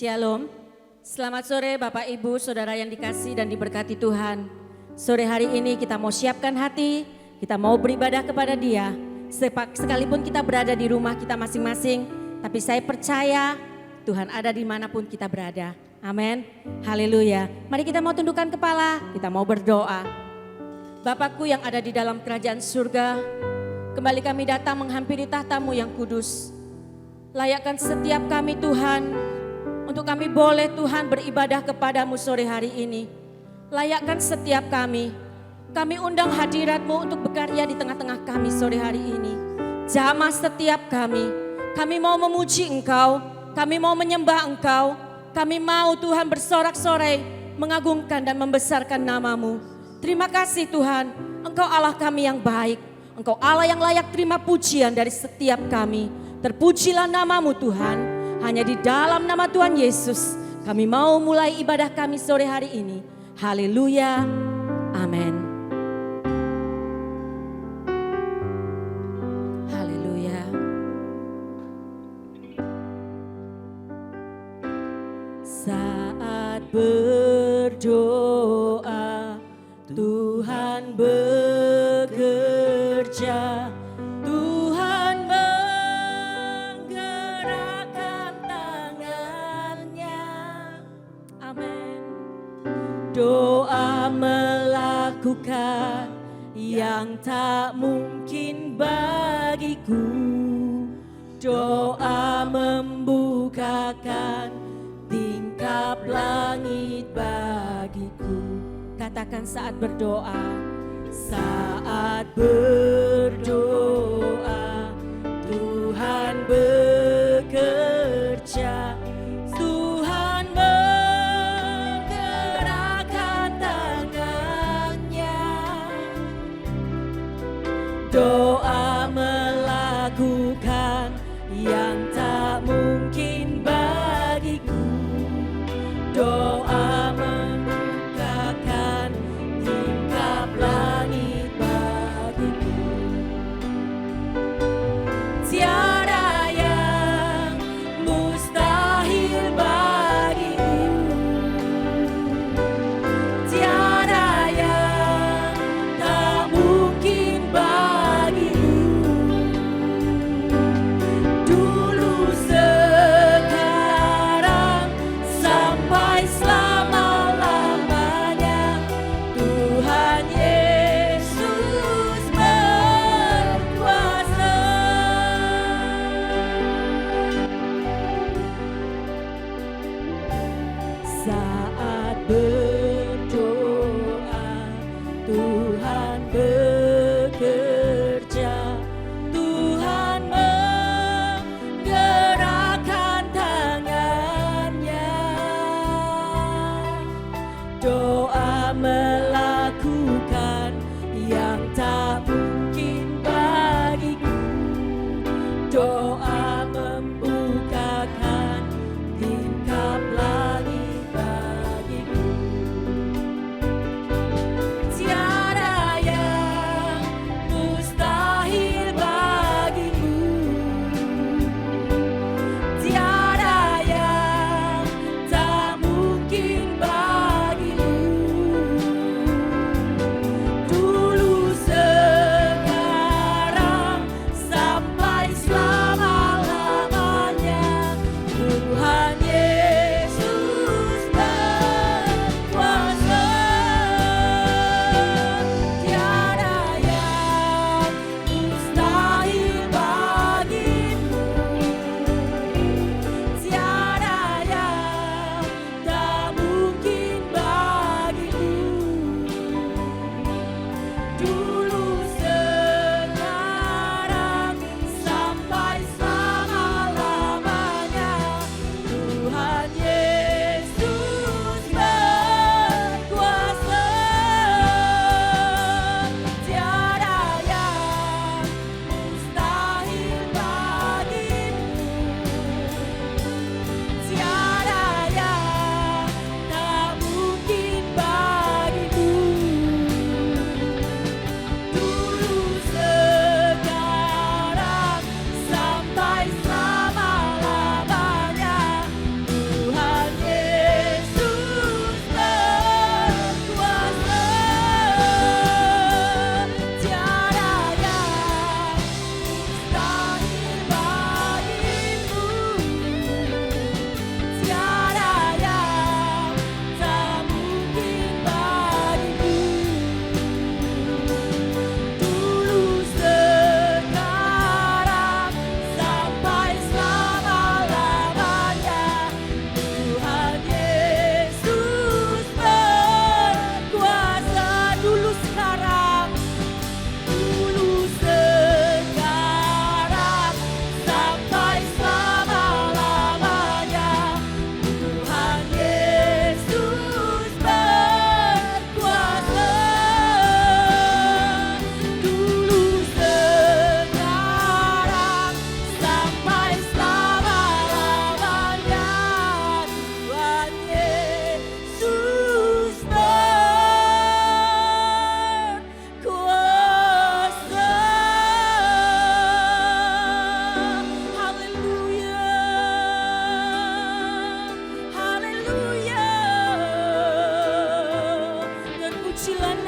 Shalom, selamat sore Bapak Ibu Saudara yang dikasih dan diberkati Tuhan. Sore hari ini kita mau siapkan hati, kita mau beribadah kepada Dia. Sekalipun kita berada di rumah kita masing-masing, tapi saya percaya Tuhan ada dimanapun kita berada. Amin, haleluya. Mari kita mau tundukkan kepala, kita mau berdoa. Bapakku yang ada di dalam kerajaan surga, kembali kami datang menghampiri tahta-Mu yang kudus. Layakkan setiap kami Tuhan, untuk kami boleh Tuhan beribadah kepadamu sore hari ini. Layakkan setiap kami undang hadirat-Mu untuk berkarya di tengah-tengah kami sore hari ini. Jamah setiap kami mau memuji Engkau, kami mau menyembah Engkau, kami mau Tuhan bersorak-sorai, mengagungkan dan membesarkan nama-Mu. Terima kasih Tuhan, Engkau Allah kami yang baik, Engkau Allah yang layak terima pujian dari setiap kami. Terpujilah nama-Mu Tuhan. Hanya di dalam nama Tuhan Yesus kami mau mulai ibadah kami sore hari ini. Haleluya, amin. Haleluya. Saat berdoa Tuhan bekerja. Doa melakukan yang tak mungkin bagiku. Doa membukakan tingkap langit bagiku. Katakan saat berdoa. Saat berdoa Tuhan bekerja. Doa melakukan yang tak mungkin bagiku. Doa membukakan tingkap langit bagiku. Tiada yang mustahil bagiku. Tiada yang tak mungkin bagiku. Dulu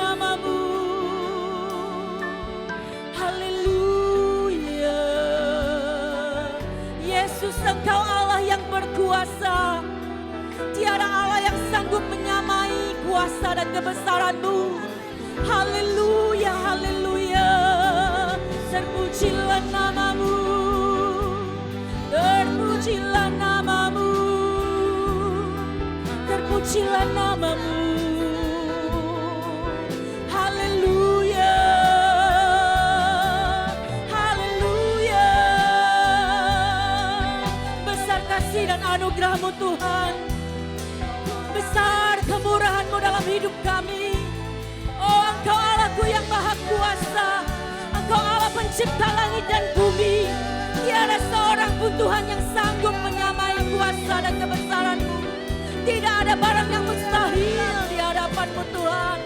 namamu. Haleluya. Yesus, Engkau Allah yang berkuasa. Tiada Allah yang sanggup menyamai kuasa dan kebesaran-Mu. Haleluya, haleluya. Terpujilah namamu, terpujilah namamu, terpujilah namamu. Haleluya, haleluya. Besar kasih dan anugerah-Mu Tuhan, besar kemurahan-Mu dalam hidup kami. Oh, Engkau Allahku yang maha kuasa, Engkau Allah pencipta langit dan bumi. Tiada seorang pun Tuhan yang sanggup menyamai kuasa dan kebesaran-Mu. Tidak ada barang yang mustahil di hadapan-Mu Tuhan.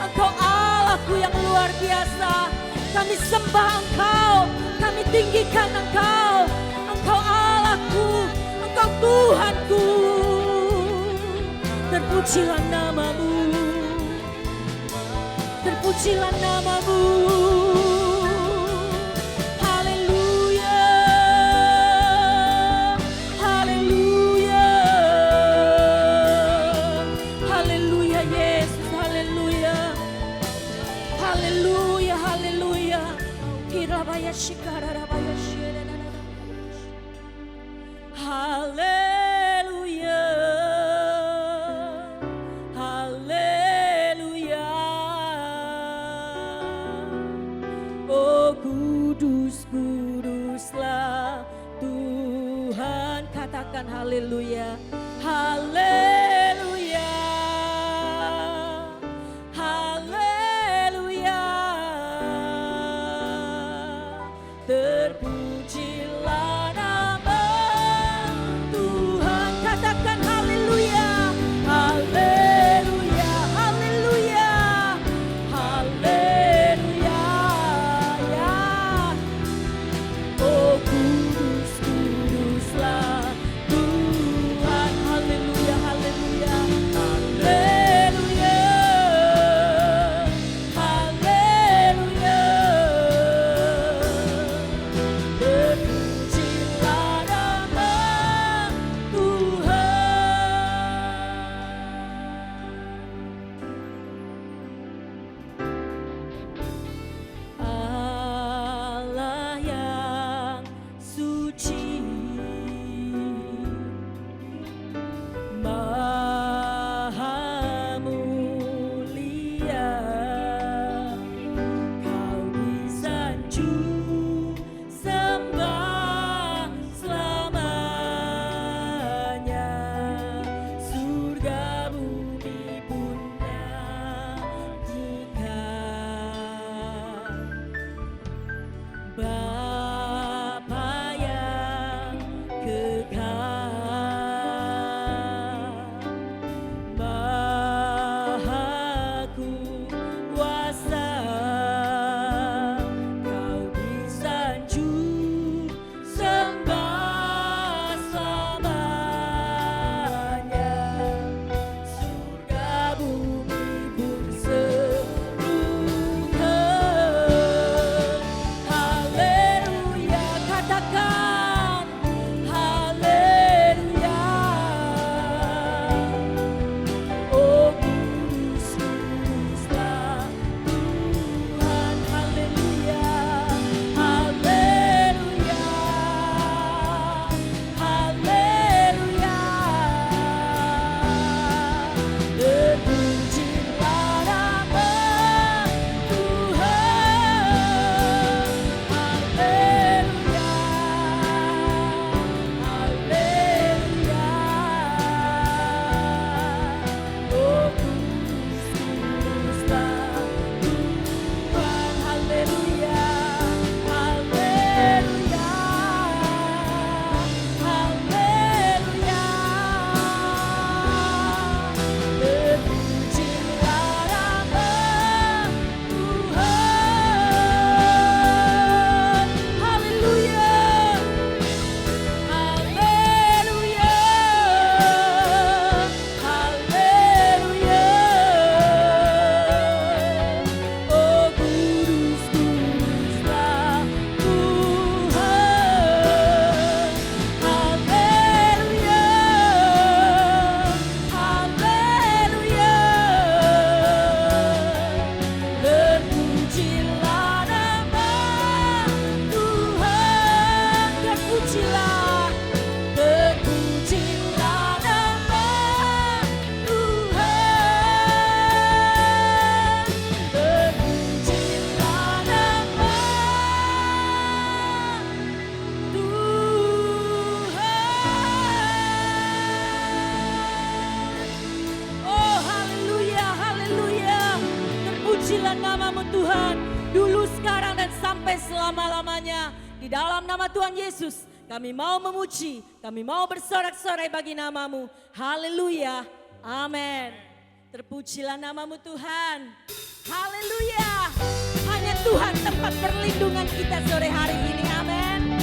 Engkau Allahku yang luar biasa. Kami sembah Engkau, kami tinggikan Engkau. Engkau Allahku, Engkau Tuhanku. Terpujilah namamu, terpujilah namamu. Haleluya, haleluya, haleluya Yesus, haleluya, haleluya, haleluya. Hirabaya shikara rabaya shirena. Haleluya, haleluya. Oh kudus, kuduslah Tuhan. Katakan haleluya, haleluya, haleluya. Terpujilah nama Tuhan. Katakan haleluya, haleluya, haleluya, haleluya. Ya. Oh kudus, kuduslah Tuhan. Haleluya, haleluya. Terpujilah namamu Tuhan, dulu, sekarang, dan sampai selama-lamanya. Di dalam nama Tuhan Yesus, kami mau memuji, kami mau bersorak-sorai bagi namamu. Haleluya, amin. Terpujilah namamu Tuhan, haleluya. Hanya Tuhan tempat perlindungan kita sore hari ini, amin.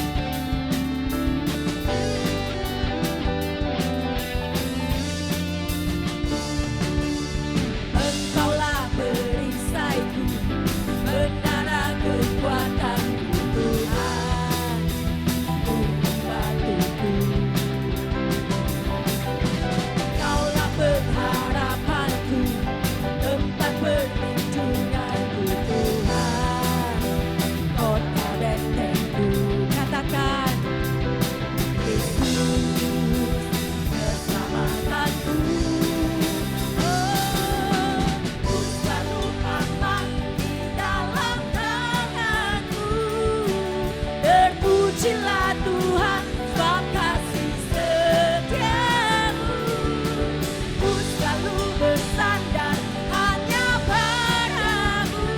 Engkaulah perisaiku, menara kekuatanku Tuhan, batuku. Engkaulah pengharapanku, tempat perlindunganku Tuhan, kota bentengku. Katakan, Yesus keselamatanku. Ku selalu aman di dalam tangan-Mu. Terpujilah Tuhan, sebab kasih setia-Mu. Ku selalu bersandar hanya pada-Mu.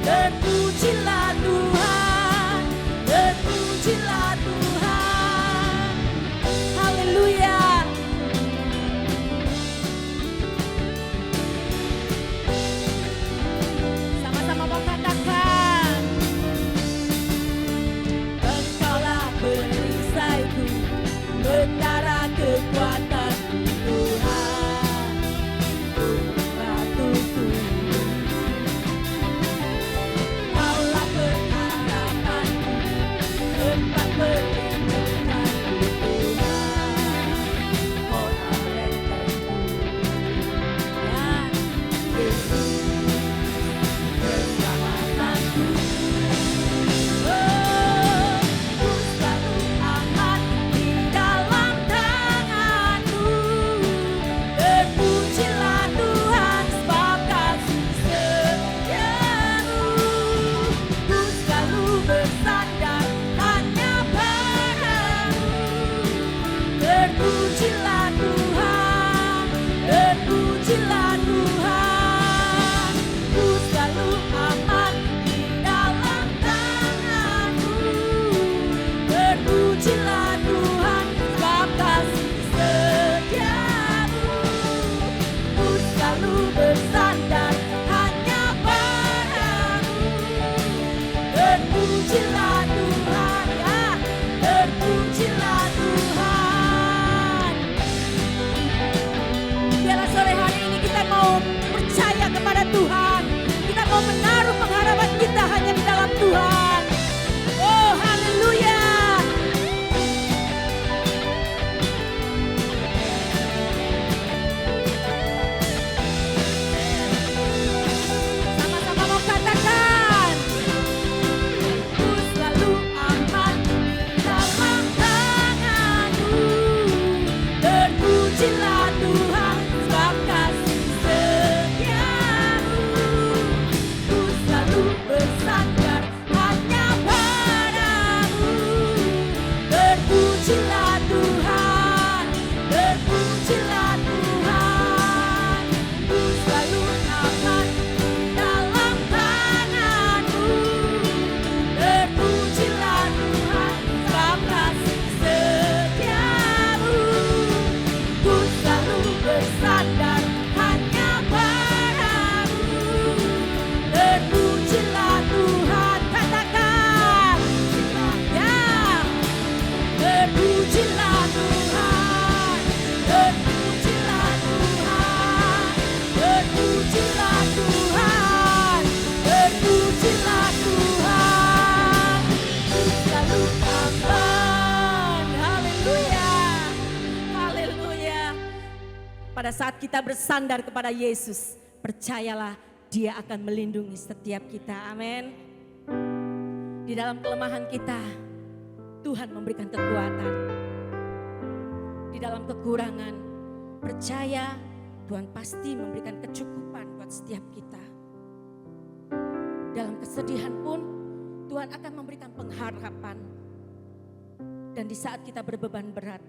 Terpujilah Tuhan, terpujilah Tuhan. Haleluya. Sama-sama mau katakan, Engkaulah perisaiku, menara kekuatanku Tuhan, batuku. Engkaulah pengharapanku, tempat perlindunganku Tuhan, kota bentengku. Ya, Yesus keselamatanku. Ku selalu aman di dalam tangan-Mu. Terpujilah Tuhan, sebab kasih setia-Mu. Ku selalu bersandar hanya pada-Mu. Terpujilah Tuhan, terpujilah Tuhan. Ku selalu aman di dalam tangan-Mu. Terpujilah Tuhan, sebab kasih setia-Mu. Ku selalu bersandar hanya pada-Mu. Terpujilah Tuhan, ya, terpujilah Tuhan. Biarlah sore hari ini kita mau percaya kepada Tuhan. Kita mau menaruh pengharapan kita hanya di dalam Tuhan. Oh, haleluya. Sama-sama mau katakan, ku selalu aman di dalam tangan-Mu. Terpujilah Tuhan, sebab kasih setia-Mu. Ku selalu bersandar hanya pada-Mu. Terpujilah Tuhan, terpujilah Tuhan. Ku selalu aman di dalam tangan-Mu. Terpujilah Tuhan, sebab kasih setia-Mu. Ku selalu bersandar hanya pada-Mu. Terpujilah Tuhan, katakan, ya, terpujilah Tuhan, terpujilah Tuhan, terpujilah Tuhan, terpujilah Tuhan. Ku selalu aman, haleluya, haleluya. Pada saat kita bersandar kepada Yesus, percayalah Dia akan melindungi setiap kita, amin. Di dalam kelemahan kita, Tuhan memberikan kekuatan. Di dalam kekurangan, percaya Tuhan pasti memberikan kecukupan buat setiap kita. Dalam kesedihan pun, Tuhan akan memberikan pengharapan. Dan di saat kita berbeban berat,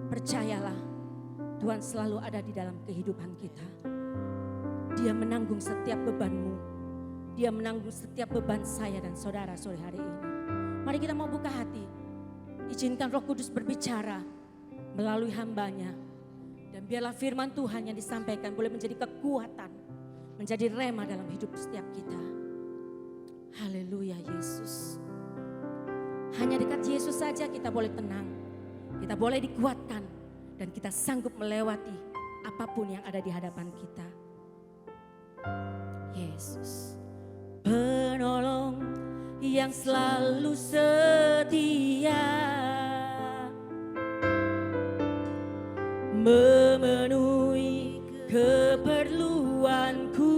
percayalah Tuhan selalu ada di dalam kehidupan kita. Dia menanggung setiap bebanmu. Dia menanggung setiap beban saya dan saudara sore hari ini. Mari kita mau buka hati. Izinkan Roh Kudus berbicara melalui hambanya. Dan biarlah firman Tuhan yang disampaikan boleh menjadi kekuatan, menjadi rema dalam hidup setiap kita. Haleluya Yesus. Hanya dekat Yesus saja kita boleh tenang. Kita boleh dikuatkan. Dan kita sanggup melewati apapun yang ada di hadapan kita. Yesus. Penolong yang selalu setia, memenuhi keperluanku,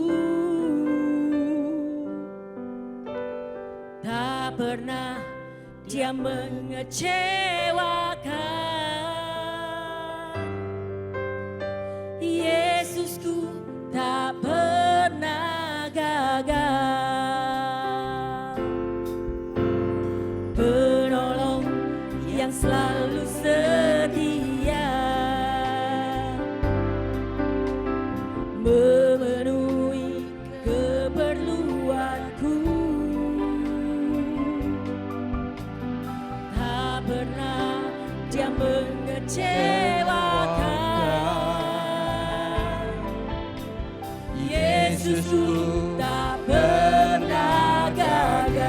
tak pernah Dia mengecewakan. Yesusku tak pernah gagal. Penolong yang selalu setia, memenuhi keperluanku, tak pernah Dia mengecewakan. Yesusku tak pernah gagal.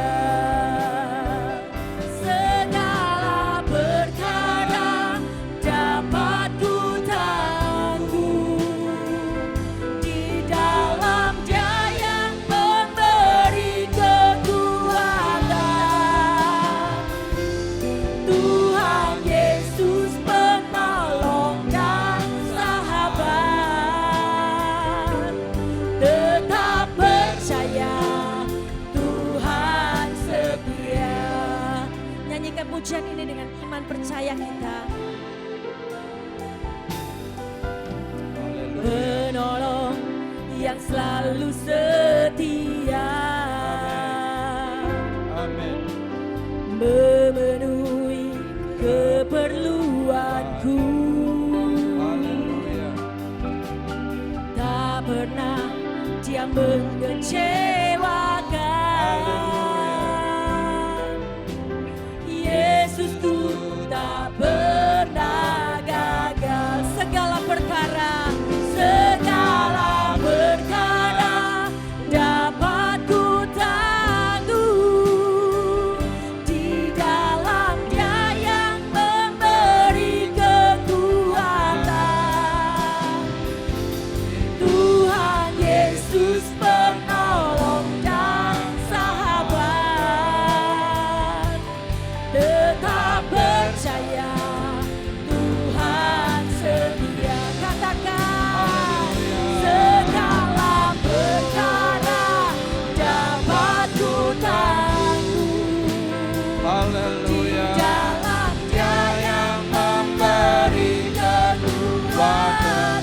Segala perkara dapat ku tanggung di dalam Dia yang memberi kekuatan. Tuhan Yesus penolong dan sahabat. Tetap percaya Tuhan setia. Nyanyikan pujian ini dengan iman percaya kita. Penolong yang selalu setia, Amin. memenuhi keperluanku, Haleluya. tak pernah Dia mengecewakan. Yesusku tak pernah gagal. Segala perkara dapat ku tanggung di dalam Dia yang memberi kekuatan. Tuhan Yesus penolong dan sahabat. Tetap percaya Tuhan setia. Katakan, segala perkara dapat ku tanggung Haleluya. dalam Dia yang memberi kekuatan.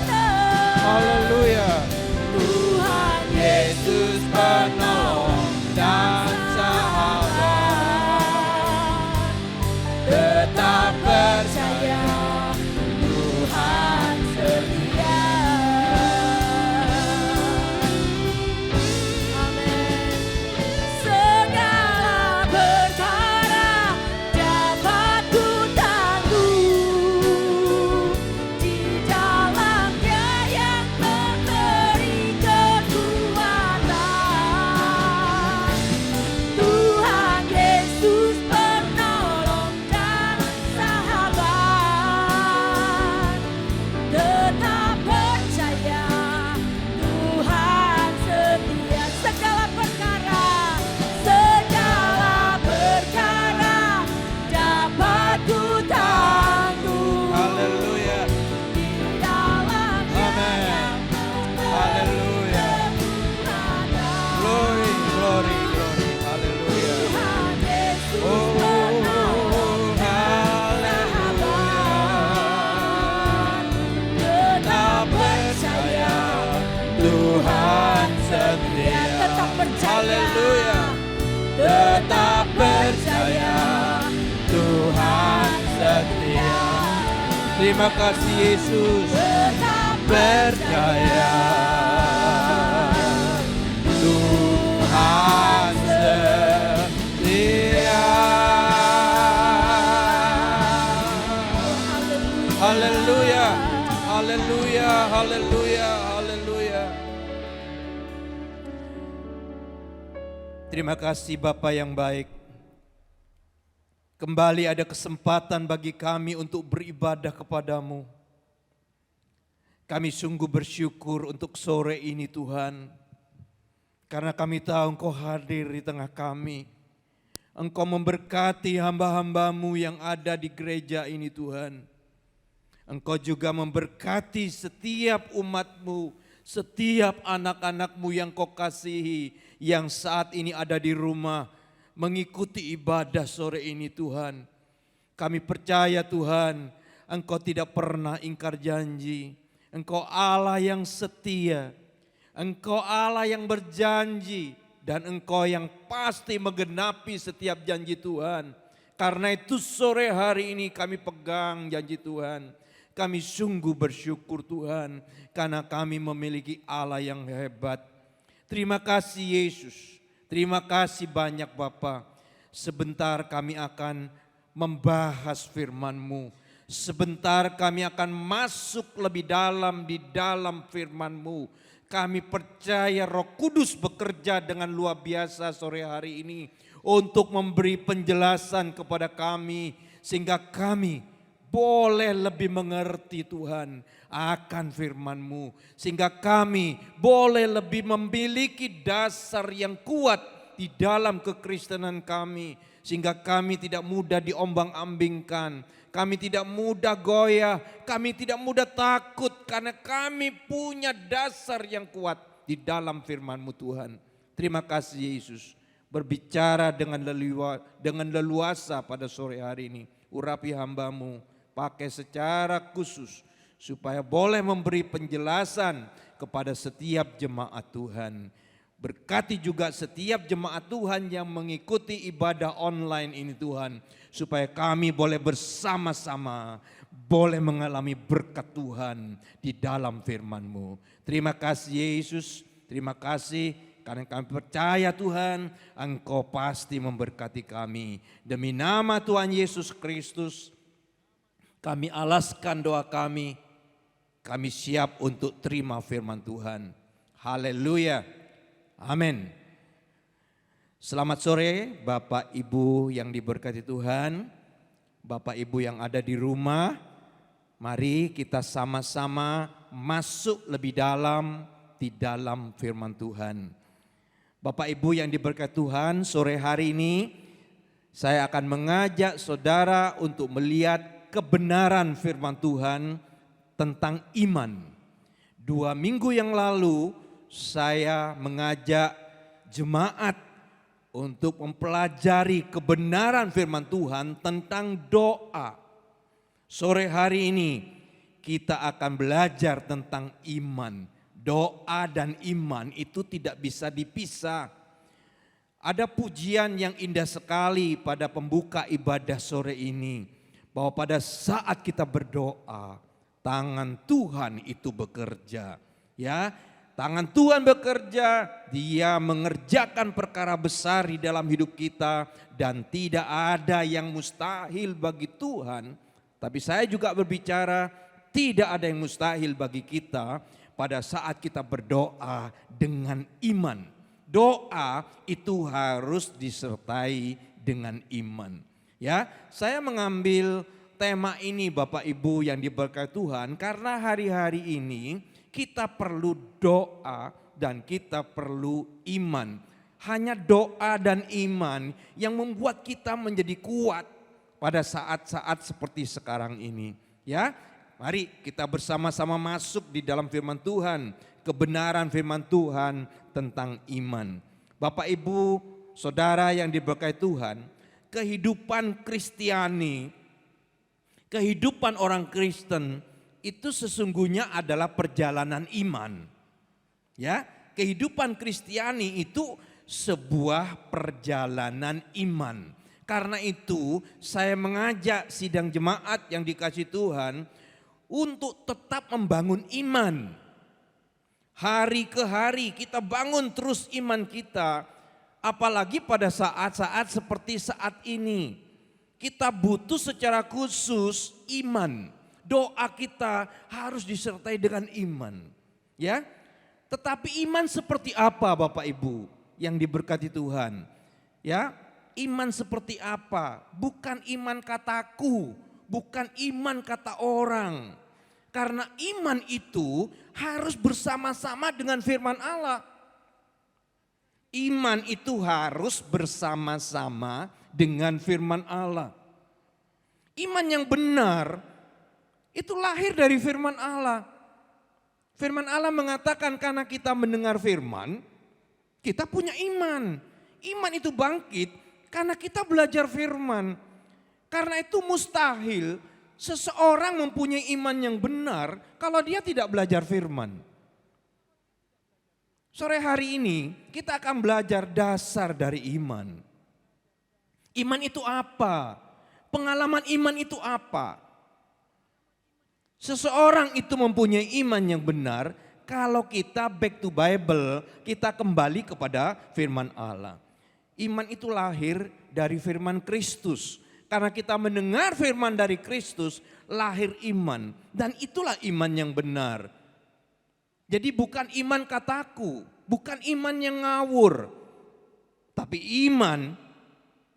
Haleluya. Tuhan Yesus penolong dan sahabat. tetap percaya Tuhan setia. Amin. Segala perkara dapat ku tanggung di dalam Dia yang memberi kekuatan. Tuhan Yesus penolong dan sahabat. Tetap percaya Tuhan setia. Segala perkara dapat ku tanggung Haleluya. di dalam Dia Amin. yang Haleluya. kekuatan. Glory, glory, glory. Haleluya. Tuhan Yesus Oh, penolong dan sahabat. Tetap percaya Tuhan setia. tetap percaya. Haleluya. Tetap percaya Tuhan setia. Terima kasih Yesus. Tetap Percaya. haleluya, haleluya. Terima kasih Bapa yang baik. Kembali ada kesempatan bagi kami untuk beribadah kepadamu. Kami sungguh bersyukur untuk sore ini Tuhan. Karena kami tahu Engkau hadir di tengah kami. Engkau memberkati hamba-hambamu yang ada di gereja ini Tuhan. Engkau juga memberkati setiap umatmu, setiap anak-anakmu yang Kau kasihi, yang saat ini ada di rumah, mengikuti ibadah sore ini Tuhan. Kami percaya Tuhan, Engkau tidak pernah ingkar janji. Engkau Allah yang setia, Engkau Allah yang berjanji, dan Engkau yang pasti menggenapi setiap janji Tuhan. Karena itu sore hari ini kami pegang janji Tuhan. Kami sungguh bersyukur Tuhan, karena kami memiliki Allah yang hebat. Terima kasih Yesus, terima kasih banyak Bapa. Sebentar kami akan membahas firman-Mu. Sebentar kami akan masuk lebih dalam di dalam firman-Mu. Kami percaya Roh Kudus bekerja dengan luar biasa sore hari ini untuk memberi penjelasan kepada kami sehingga kami boleh lebih mengerti Tuhan akan firman-Mu. Sehingga kami boleh lebih memiliki dasar yang kuat di dalam kekristenan kami. Sehingga kami tidak mudah diombang-ambingkan. Kami tidak mudah goyah, kami tidak mudah takut karena kami punya dasar yang kuat di dalam firman-Mu Tuhan. Terima kasih Yesus, berbicara dengan leluasa pada sore hari ini. Urapi hamba-Mu, pakai secara khusus supaya boleh memberi penjelasan kepada setiap jemaat Tuhan. Berkati juga setiap jemaat Tuhan yang mengikuti ibadah online ini Tuhan. Supaya kami boleh bersama-sama, boleh mengalami berkat Tuhan di dalam firman-Mu. Terima kasih Yesus, terima kasih karena kami percaya Tuhan, Engkau pasti memberkati kami. Demi nama Tuhan Yesus Kristus, kami alaskan doa kami siap untuk terima firman Tuhan. Haleluya, amin. Selamat sore Bapak Ibu yang diberkati Tuhan, Bapak Ibu yang ada di rumah, mari kita sama-sama masuk lebih dalam di dalam firman Tuhan. Bapak Ibu yang diberkati Tuhan, sore hari ini saya akan mengajak saudara untuk melihat kebenaran firman Tuhan tentang iman. 2 minggu yang lalu saya mengajak jemaat untuk mempelajari kebenaran firman Tuhan tentang doa. Sore hari ini kita akan belajar tentang iman. Doa dan iman itu tidak bisa dipisah. Ada pujian yang indah sekali pada pembuka ibadah sore ini. Bahwa pada saat kita berdoa, tangan Tuhan itu bekerja. Ya, tangan Tuhan bekerja, Dia mengerjakan perkara besar di dalam hidup kita dan tidak ada yang mustahil bagi Tuhan. Tapi saya juga berbicara tidak ada yang mustahil bagi kita pada saat kita berdoa dengan iman. Doa itu harus disertai dengan iman. Ya, saya mengambil tema ini Bapak Ibu yang diberkati Tuhan karena hari-hari ini kita perlu doa dan kita perlu iman. Hanya doa dan iman yang membuat kita menjadi kuat pada saat-saat seperti sekarang ini. Ya, mari kita bersama-sama masuk di dalam firman Tuhan. Kebenaran firman Tuhan tentang iman. Bapak Ibu, saudara yang diberkati Tuhan, kehidupan Kristiani, kehidupan orang Kristen itu sesungguhnya adalah perjalanan iman. Ya, kehidupan Kristiani itu sebuah perjalanan iman. Karena itu saya mengajak sidang jemaat yang dikasihi Tuhan untuk tetap membangun iman. Hari ke hari kita bangun terus iman kita. Apalagi pada saat-saat seperti saat ini. Kita butuh secara khusus iman. doa kita harus disertai dengan iman. Ya, tetapi iman seperti apa Bapak Ibu yang diberkati Tuhan? Ya, iman seperti apa? Bukan iman kataku, bukan iman kata orang. Karena iman itu harus bersama-sama dengan firman Allah. Iman itu harus bersama-sama dengan firman Allah. Iman yang benar itu lahir dari firman Allah. Firman Allah mengatakan karena kita mendengar firman, kita punya iman. Iman itu bangkit karena kita belajar firman. Karena itu mustahil seseorang mempunyai iman yang benar kalau dia tidak belajar firman. Sore hari ini kita akan belajar dasar dari iman. Iman itu apa? Pengalaman iman itu apa? Seseorang itu mempunyai iman yang benar kalau kita back to Bible, kita kembali kepada firman Allah. Iman itu lahir dari firman Kristus. Karena kita mendengar firman dari Kristus, lahir iman. Dan itulah iman yang benar. Jadi bukan iman kataku, bukan iman yang ngawur. Tapi iman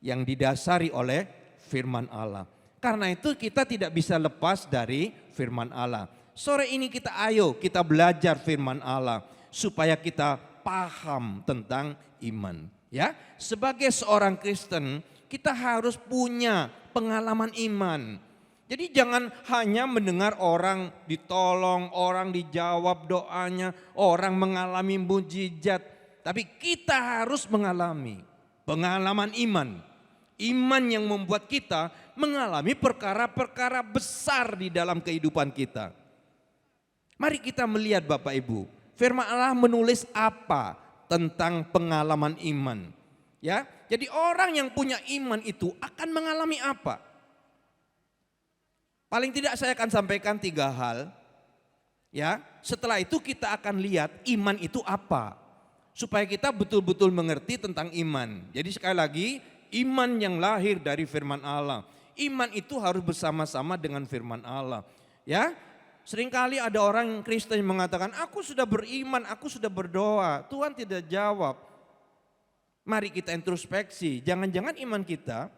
yang didasari oleh firman Allah. Karena itu kita tidak bisa lepas dari firman Allah. Sore ini kita belajar firman Allah supaya kita paham tentang iman. Ya, sebagai seorang Kristen kita harus punya pengalaman iman. Jadi jangan hanya mendengar orang ditolong, orang dijawab doanya, orang mengalami mujizat. Tapi kita harus mengalami pengalaman iman. Iman yang membuat kita mengalami perkara-perkara besar di dalam kehidupan kita. Mari kita melihat Bapak Ibu, firman Allah menulis apa tentang pengalaman iman. Ya, jadi orang yang punya iman itu akan mengalami apa? Paling tidak saya akan sampaikan 3 hal. Ya, setelah itu kita akan lihat iman itu apa. Supaya kita betul-betul mengerti tentang iman. Jadi sekali lagi, iman yang lahir dari firman Allah. Iman itu harus bersama-sama dengan firman Allah. Ya, seringkali ada orang Kristen yang mengatakan, aku sudah beriman, aku sudah berdoa, Tuhan tidak jawab. Mari kita introspeksi, jangan-jangan iman kita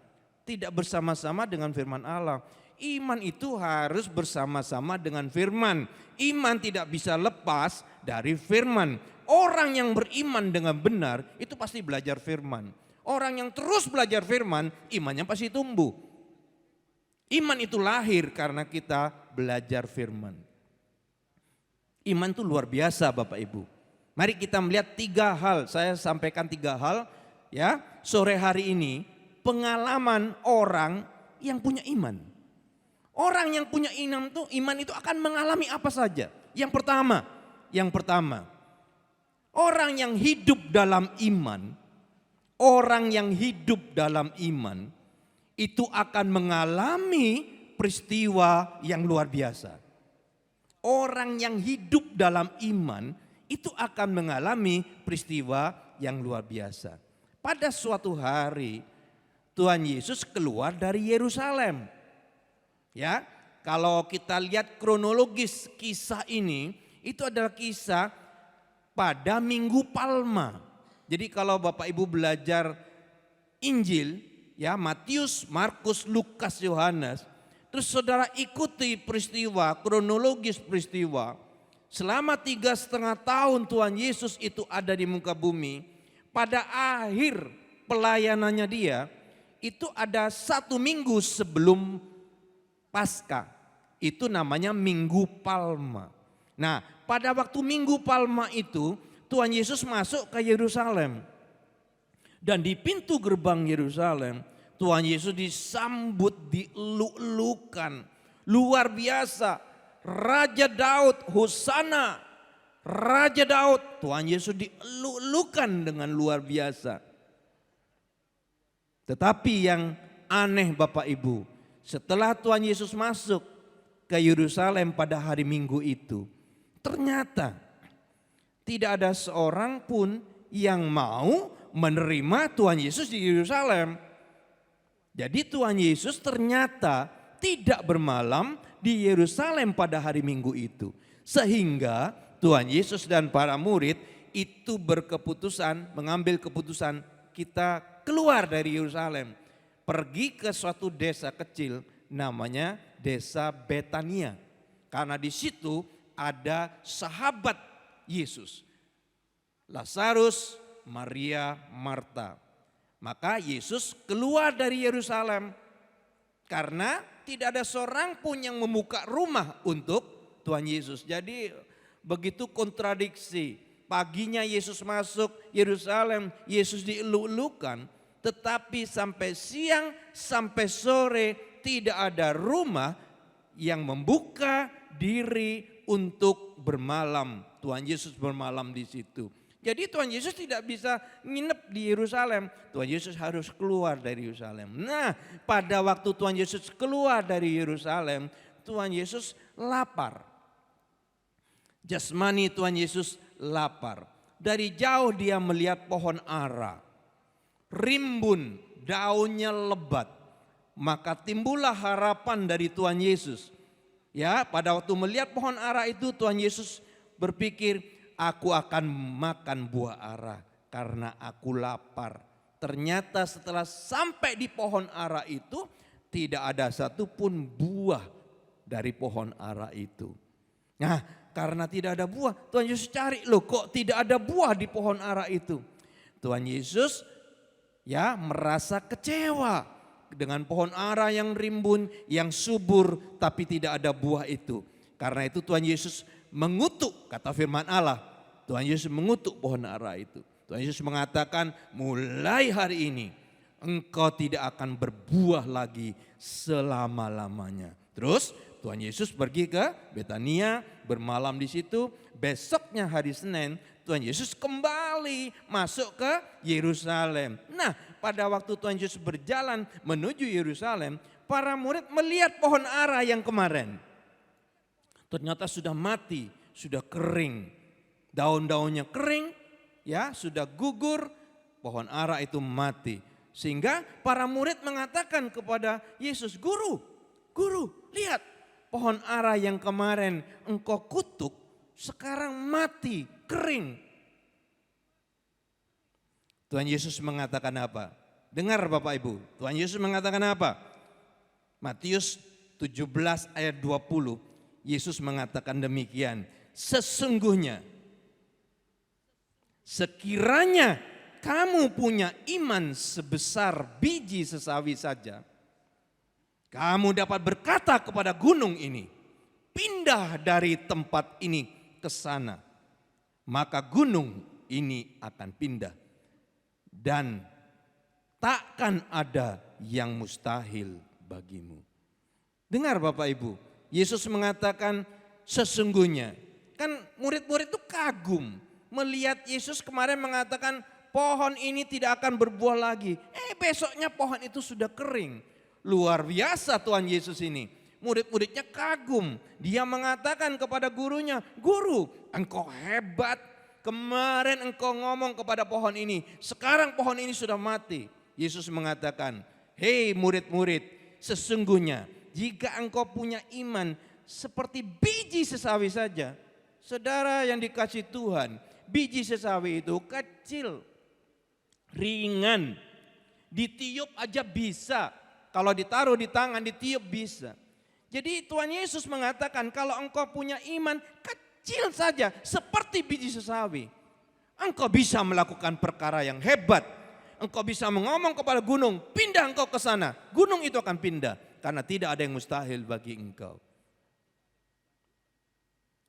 tidak bersama-sama dengan firman Allah. Iman itu harus bersama-sama dengan firman. Iman tidak bisa lepas dari firman. Orang yang beriman dengan benar itu pasti belajar firman. Orang yang terus belajar firman, imannya pasti tumbuh. Iman itu lahir karena kita belajar firman. Iman itu luar biasa Bapak Ibu. Mari kita melihat 3 hal, saya sampaikan 3 hal ya sore hari ini. Pengalaman orang yang punya iman. Orang yang punya iman itu akan mengalami apa saja. Yang pertama, orang yang hidup dalam iman, itu akan mengalami peristiwa yang luar biasa. Orang yang hidup dalam iman itu akan mengalami peristiwa yang luar biasa. Pada suatu hari Tuhan Yesus keluar dari Yerusalem. Ya, kalau kita lihat kronologis kisah ini, itu adalah kisah pada Minggu Palma. Jadi kalau Bapak Ibu belajar Injil, ya Matius, Markus, Lukas, Yohanes, terus saudara ikuti peristiwa, kronologis peristiwa. Selama 3,5 tahun Tuhan Yesus itu ada di muka bumi, pada akhir pelayanannya dia, itu ada 1 minggu sebelum Paskah, itu namanya Minggu Palma. Nah, pada waktu Minggu Palma itu Tuhan Yesus masuk ke Yerusalem. Dan di pintu gerbang Yerusalem, Tuhan Yesus disambut, dieluk-elukan. Luar biasa, Raja Daud, Hosana, Raja Daud. Tuhan Yesus dieluk-elukan dengan luar biasa. Tetapi yang aneh Bapak Ibu, setelah Tuhan Yesus masuk ke Yerusalem pada hari Minggu itu, ternyata tidak ada seorang pun yang mau menerima Tuhan Yesus di Yerusalem. Jadi Tuhan Yesus ternyata tidak bermalam di Yerusalem pada hari Minggu itu. Sehingga Tuhan Yesus dan para murid itu mengambil keputusan kita keluar dari Yerusalem. Pergi ke suatu desa kecil namanya desa Betania. Karena di situ ada sahabat Yesus, Lazarus, Maria, Marta. Maka Yesus keluar dari Yerusalem karena tidak ada seorang pun yang membuka rumah untuk Tuhan Yesus. Jadi begitu kontradiksi. Paginya Yesus masuk Yerusalem, Yesus dielu-elukan, tetapi sampai siang sampai sore tidak ada rumah yang membuka diri untuk bermalam. Tuhan Yesus bermalam di situ. Jadi Tuhan Yesus tidak bisa nginep di Yerusalem. Tuhan Yesus harus keluar dari Yerusalem. Nah, pada waktu Tuhan Yesus keluar dari Yerusalem, Tuhan Yesus lapar. Jasmani Tuhan Yesus lapar. Dari jauh dia melihat pohon ara. Rimbun, daunnya lebat. Maka timbullah harapan dari Tuhan Yesus. Ya, pada waktu melihat pohon ara itu Tuhan Yesus berpikir, aku akan makan buah ara karena aku lapar. Ternyata setelah sampai di pohon ara itu tidak ada satupun buah dari pohon ara itu. Nah, karena tidak ada buah, Tuhan Yesus cari, loh kok tidak ada buah di pohon ara itu. Tuhan Yesus ya merasa kecewa dengan pohon ara yang rimbun, yang subur tapi tidak ada buah itu. Karena itu Tuhan Yesus mengutuk, kata firman Allah, Tuhan Yesus mengutuk pohon ara itu. Tuhan Yesus mengatakan, mulai hari ini engkau tidak akan berbuah lagi selama-lamanya. Terus Tuhan Yesus pergi ke Betania, bermalam di situ. Besoknya hari Senin Tuhan Yesus kembali masuk ke Yerusalem. Nah, pada waktu Tuhan Yesus berjalan menuju Yerusalem, para murid melihat pohon ara yang kemarin. Ternyata sudah mati, sudah kering. Daun-daunnya kering, ya sudah gugur, pohon ara itu mati. Sehingga para murid mengatakan kepada Yesus, Guru, lihat pohon ara yang kemarin engkau kutuk sekarang mati, kering. Tuhan Yesus mengatakan apa? Dengar Bapak Ibu, Tuhan Yesus mengatakan apa? Matius 17 ayat 20, Yesus mengatakan demikian, sesungguhnya sekiranya kamu punya iman sebesar biji sesawi saja, kamu dapat berkata kepada gunung ini, pindah dari tempat ini ke sana. Maka gunung ini akan pindah. Dan takkan ada yang mustahil bagimu. Dengar Bapak Ibu, Yesus mengatakan sesungguhnya. Kan murid-murid itu kagum. Melihat Yesus kemarin mengatakan pohon ini tidak akan berbuah lagi. Besoknya pohon itu sudah kering. Luar biasa Tuhan Yesus ini. Murid-muridnya kagum. Dia mengatakan kepada gurunya, Guru, engkau hebat. Kemarin engkau ngomong kepada pohon ini, sekarang pohon ini sudah mati. Yesus mengatakan, hei murid-murid, sesungguhnya jika engkau punya iman seperti biji sesawi saja. Saudara yang dikasih Tuhan, biji sesawi itu kecil, ringan, ditiup aja bisa. Kalau ditaruh di tangan ditiup bisa. Jadi Tuhan Yesus mengatakan kalau engkau punya iman kecil saja seperti biji sesawi, engkau bisa melakukan perkara yang hebat. Engkau bisa mengomong kepada gunung, pindah engkau ke sana. Gunung itu akan pindah karena tidak ada yang mustahil bagi engkau.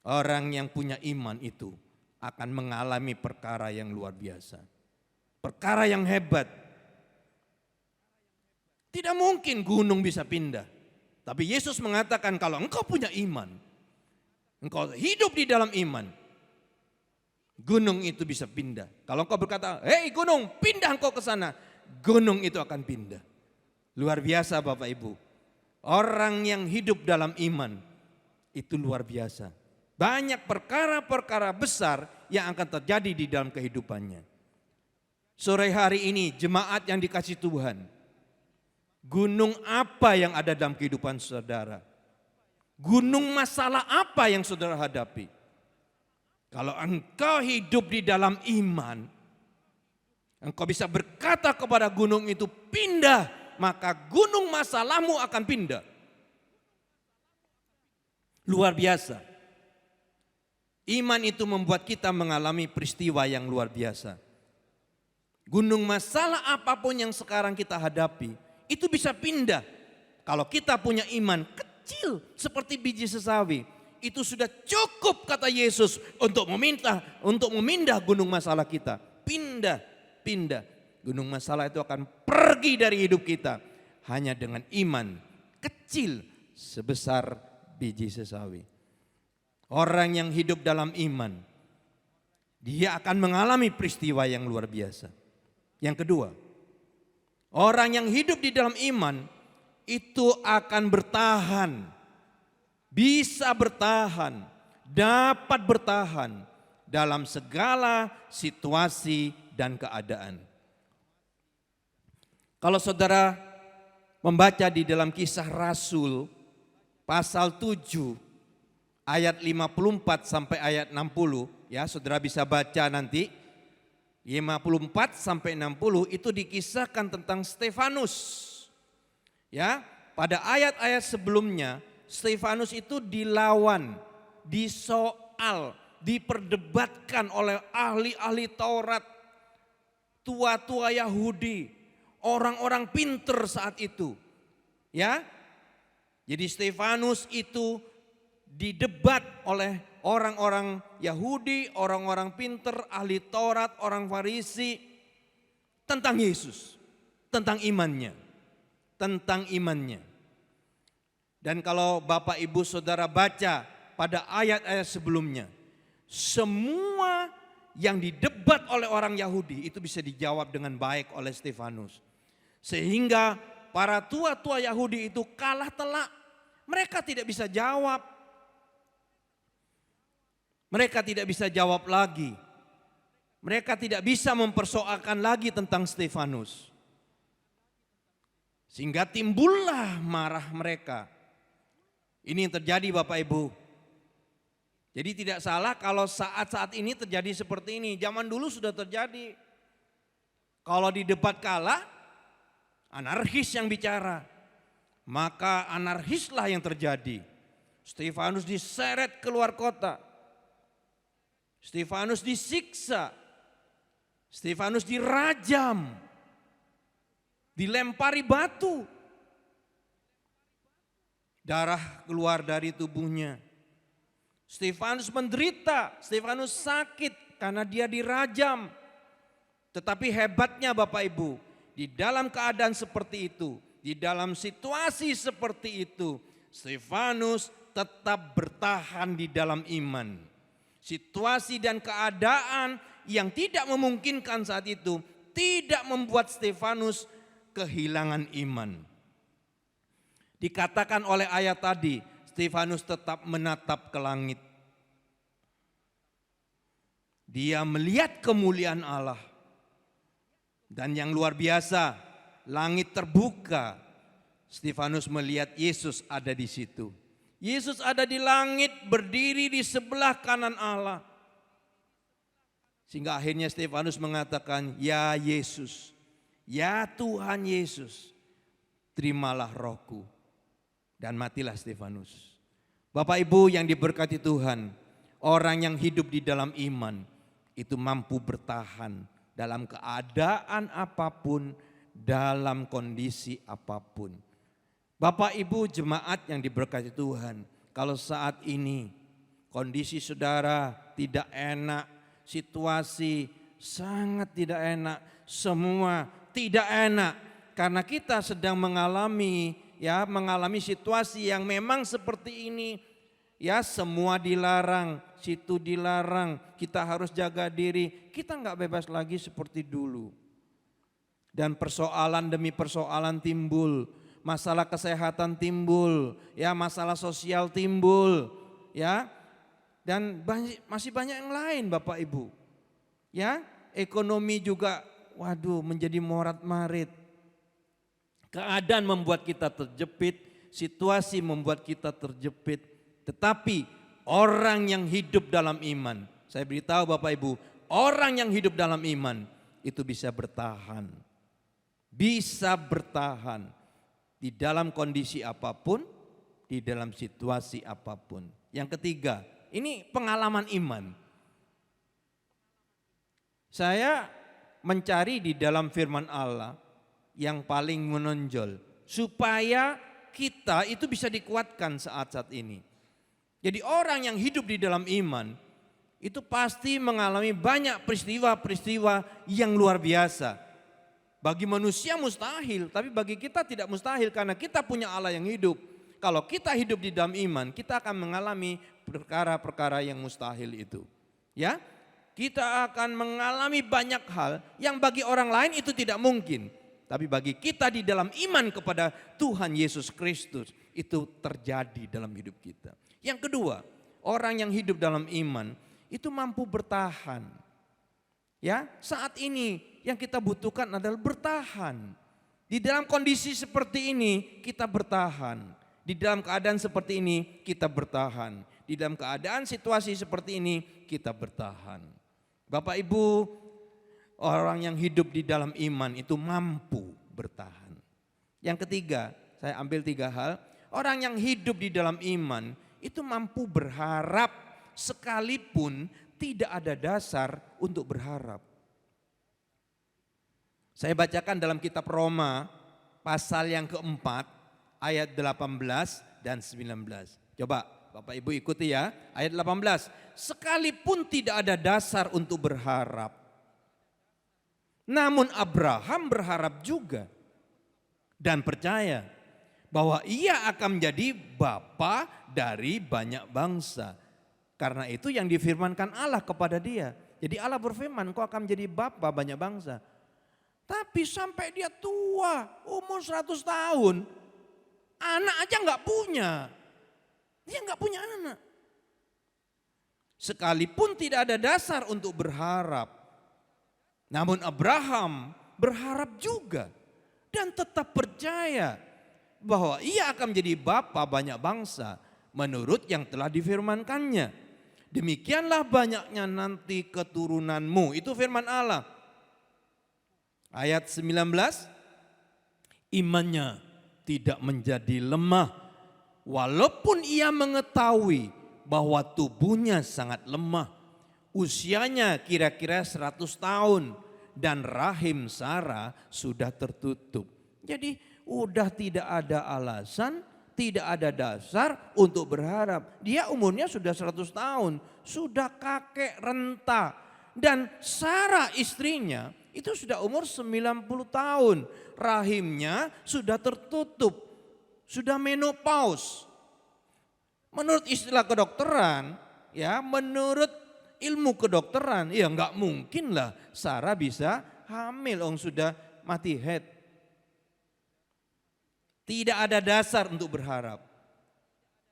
Orang yang punya iman itu akan mengalami perkara yang luar biasa. Perkara yang hebat. Tidak mungkin gunung bisa pindah. Tapi Yesus mengatakan kalau engkau punya iman, engkau hidup di dalam iman, gunung itu bisa pindah. Kalau engkau berkata, hei gunung pindah engkau ke sana, gunung itu akan pindah. Luar biasa Bapak Ibu. Orang yang hidup dalam iman itu luar biasa. Banyak perkara-perkara besar yang akan terjadi di dalam kehidupannya. Sore hari ini jemaat yang dikasih Tuhan, gunung apa yang ada dalam kehidupan saudara? Gunung masalah apa yang saudara hadapi? Kalau engkau hidup di dalam iman, engkau bisa berkata kepada gunung itu pindah, maka gunung masalahmu akan pindah. Luar biasa. Iman itu membuat kita mengalami peristiwa yang luar biasa. Gunung masalah apapun yang sekarang kita hadapi, itu bisa pindah. Kalau kita punya iman kecil seperti biji sesawi, itu sudah cukup kata Yesus untuk memindah gunung masalah kita. Pindah. Gunung masalah itu akan pergi dari hidup kita hanya dengan iman kecil sebesar biji sesawi. Orang yang hidup dalam iman, dia akan mengalami peristiwa yang luar biasa. Yang kedua, orang yang hidup di dalam iman itu akan bertahan, bisa bertahan, dapat bertahan dalam segala situasi dan keadaan. Kalau saudara membaca di dalam Kisah Rasul pasal 7 ayat 54 sampai ayat 60, ya saudara bisa baca nanti. 54 sampai 60 itu dikisahkan tentang Stefanus. Ya, pada ayat-ayat sebelumnya Stefanus itu dilawan, disoal, diperdebatkan oleh ahli-ahli Taurat, tua-tua Yahudi, orang-orang pinter saat itu. Ya. Jadi Stefanus itu didebat oleh orang-orang Yahudi, orang-orang pinter, ahli Taurat, orang Farisi tentang Yesus, tentang imannya, Dan kalau Bapak Ibu Saudara baca pada ayat-ayat sebelumnya, semua yang didebat oleh orang Yahudi itu bisa dijawab dengan baik oleh Stefanus. Sehingga para tua-tua Yahudi itu kalah telak, mereka tidak bisa jawab. Mereka tidak bisa jawab lagi. Mereka tidak bisa mempersoalkan lagi tentang Stefanus. Sehingga timbullah marah mereka. Ini yang terjadi Bapak Ibu. Jadi tidak salah kalau saat-saat ini terjadi seperti ini. Zaman dulu sudah terjadi. Kalau di debat kalah, anarkis yang bicara. Maka anarkislah yang terjadi. Stefanus diseret keluar kota. Stefanus disiksa, Stefanus dirajam, dilempari batu, darah keluar dari tubuhnya. Stefanus menderita, Stefanus sakit karena dia dirajam. Tetapi hebatnya Bapak Ibu, di dalam keadaan seperti itu, di dalam situasi seperti itu, Stefanus tetap bertahan di dalam iman. Situasi dan keadaan yang tidak memungkinkan saat itu tidak membuat Stefanus kehilangan iman. Dikatakan oleh ayat tadi, Stefanus tetap menatap ke langit. Dia melihat kemuliaan Allah. Dan yang luar biasa, langit terbuka. Stefanus melihat Yesus ada di situ. Yesus ada di langit, berdiri di sebelah kanan Allah. Sehingga akhirnya Stefanus mengatakan, ya Yesus, ya Tuhan Yesus, terimalah rohku. Dan matilah Stefanus. Bapak Ibu yang diberkati Tuhan, orang yang hidup di dalam iman, itu mampu bertahan dalam keadaan apapun, dalam kondisi apapun. Bapak Ibu jemaat yang diberkati Tuhan, kalau saat ini kondisi saudara tidak enak, situasi sangat tidak enak, semua tidak enak karena kita sedang mengalami situasi yang memang seperti ini. Ya, semua dilarang, situ dilarang, kita harus jaga diri, kita enggak bebas lagi seperti dulu. Dan persoalan demi persoalan timbul. Masalah kesehatan timbul, ya masalah sosial timbul, ya dan masih banyak yang lain Bapak Ibu, ya ekonomi juga, waduh menjadi morat marit. Keadaan membuat kita terjepit, situasi membuat kita terjepit. Tetapi orang yang hidup dalam iman, saya beritahu Bapak Ibu, orang yang hidup dalam iman itu bisa bertahan. Bisa bertahan di dalam kondisi apapun, di dalam situasi apapun. Yang ketiga, ini pengalaman iman. Saya mencari di dalam firman Allah yang paling menonjol supaya kita itu bisa dikuatkan saat-saat ini. Jadi orang yang hidup di dalam iman itu pasti mengalami banyak peristiwa-peristiwa yang luar biasa. Bagi manusia mustahil, tapi bagi kita tidak mustahil karena kita punya Allah yang hidup. Kalau kita hidup di dalam iman, kita akan mengalami perkara-perkara yang mustahil itu. Ya, kita akan mengalami banyak hal yang bagi orang lain itu tidak mungkin. Tapi bagi kita di dalam iman kepada Tuhan Yesus Kristus itu terjadi dalam hidup kita. Yang kedua, orang yang hidup dalam iman itu mampu bertahan. Ya, saat ini yang kita butuhkan adalah bertahan. Di dalam kondisi seperti ini kita bertahan. Di dalam keadaan seperti ini kita bertahan. Di dalam keadaan situasi seperti ini kita bertahan. Bapak Ibu, orang yang hidup di dalam iman itu mampu bertahan. Yang ketiga, saya ambil 3 hal. Orang yang hidup di dalam iman itu mampu berharap sekalipun tidak ada dasar untuk berharap. Saya bacakan dalam kitab Roma pasal yang keempat ayat 18 dan 19. Coba Bapak Ibu ikuti ya, ayat 18. Sekalipun tidak ada dasar untuk berharap, namun Abraham berharap juga dan percaya bahwa ia akan menjadi bapa dari banyak bangsa. Karena itu yang difirmankan Allah kepada dia. Jadi Allah berfirman, kau akan menjadi bapa banyak bangsa. Tapi sampai dia tua, umur 100 tahun, anak aja nggak punya. Dia nggak punya anak. Sekalipun tidak ada dasar untuk berharap, namun Abraham berharap juga dan tetap percaya bahwa ia akan menjadi bapa banyak bangsa menurut yang telah difirmankannya. Demikianlah banyaknya nanti keturunanmu. Itu firman Allah. Ayat 19, imannya tidak menjadi lemah walaupun ia mengetahui bahwa tubuhnya sangat lemah. Usianya kira-kira 100 tahun dan rahim Sarah sudah tertutup. Jadi udah tidak ada alasan, tidak ada dasar untuk berharap. Dia umurnya sudah 100 tahun, sudah kakek renta. Dan Sarah istrinya itu sudah umur 90 tahun. Rahimnya sudah tertutup, sudah menopause. Menurut istilah kedokteran, ya menurut ilmu kedokteran, ya nggak mungkin lah Sarah bisa hamil, sudah mati head. Tidak ada dasar untuk berharap.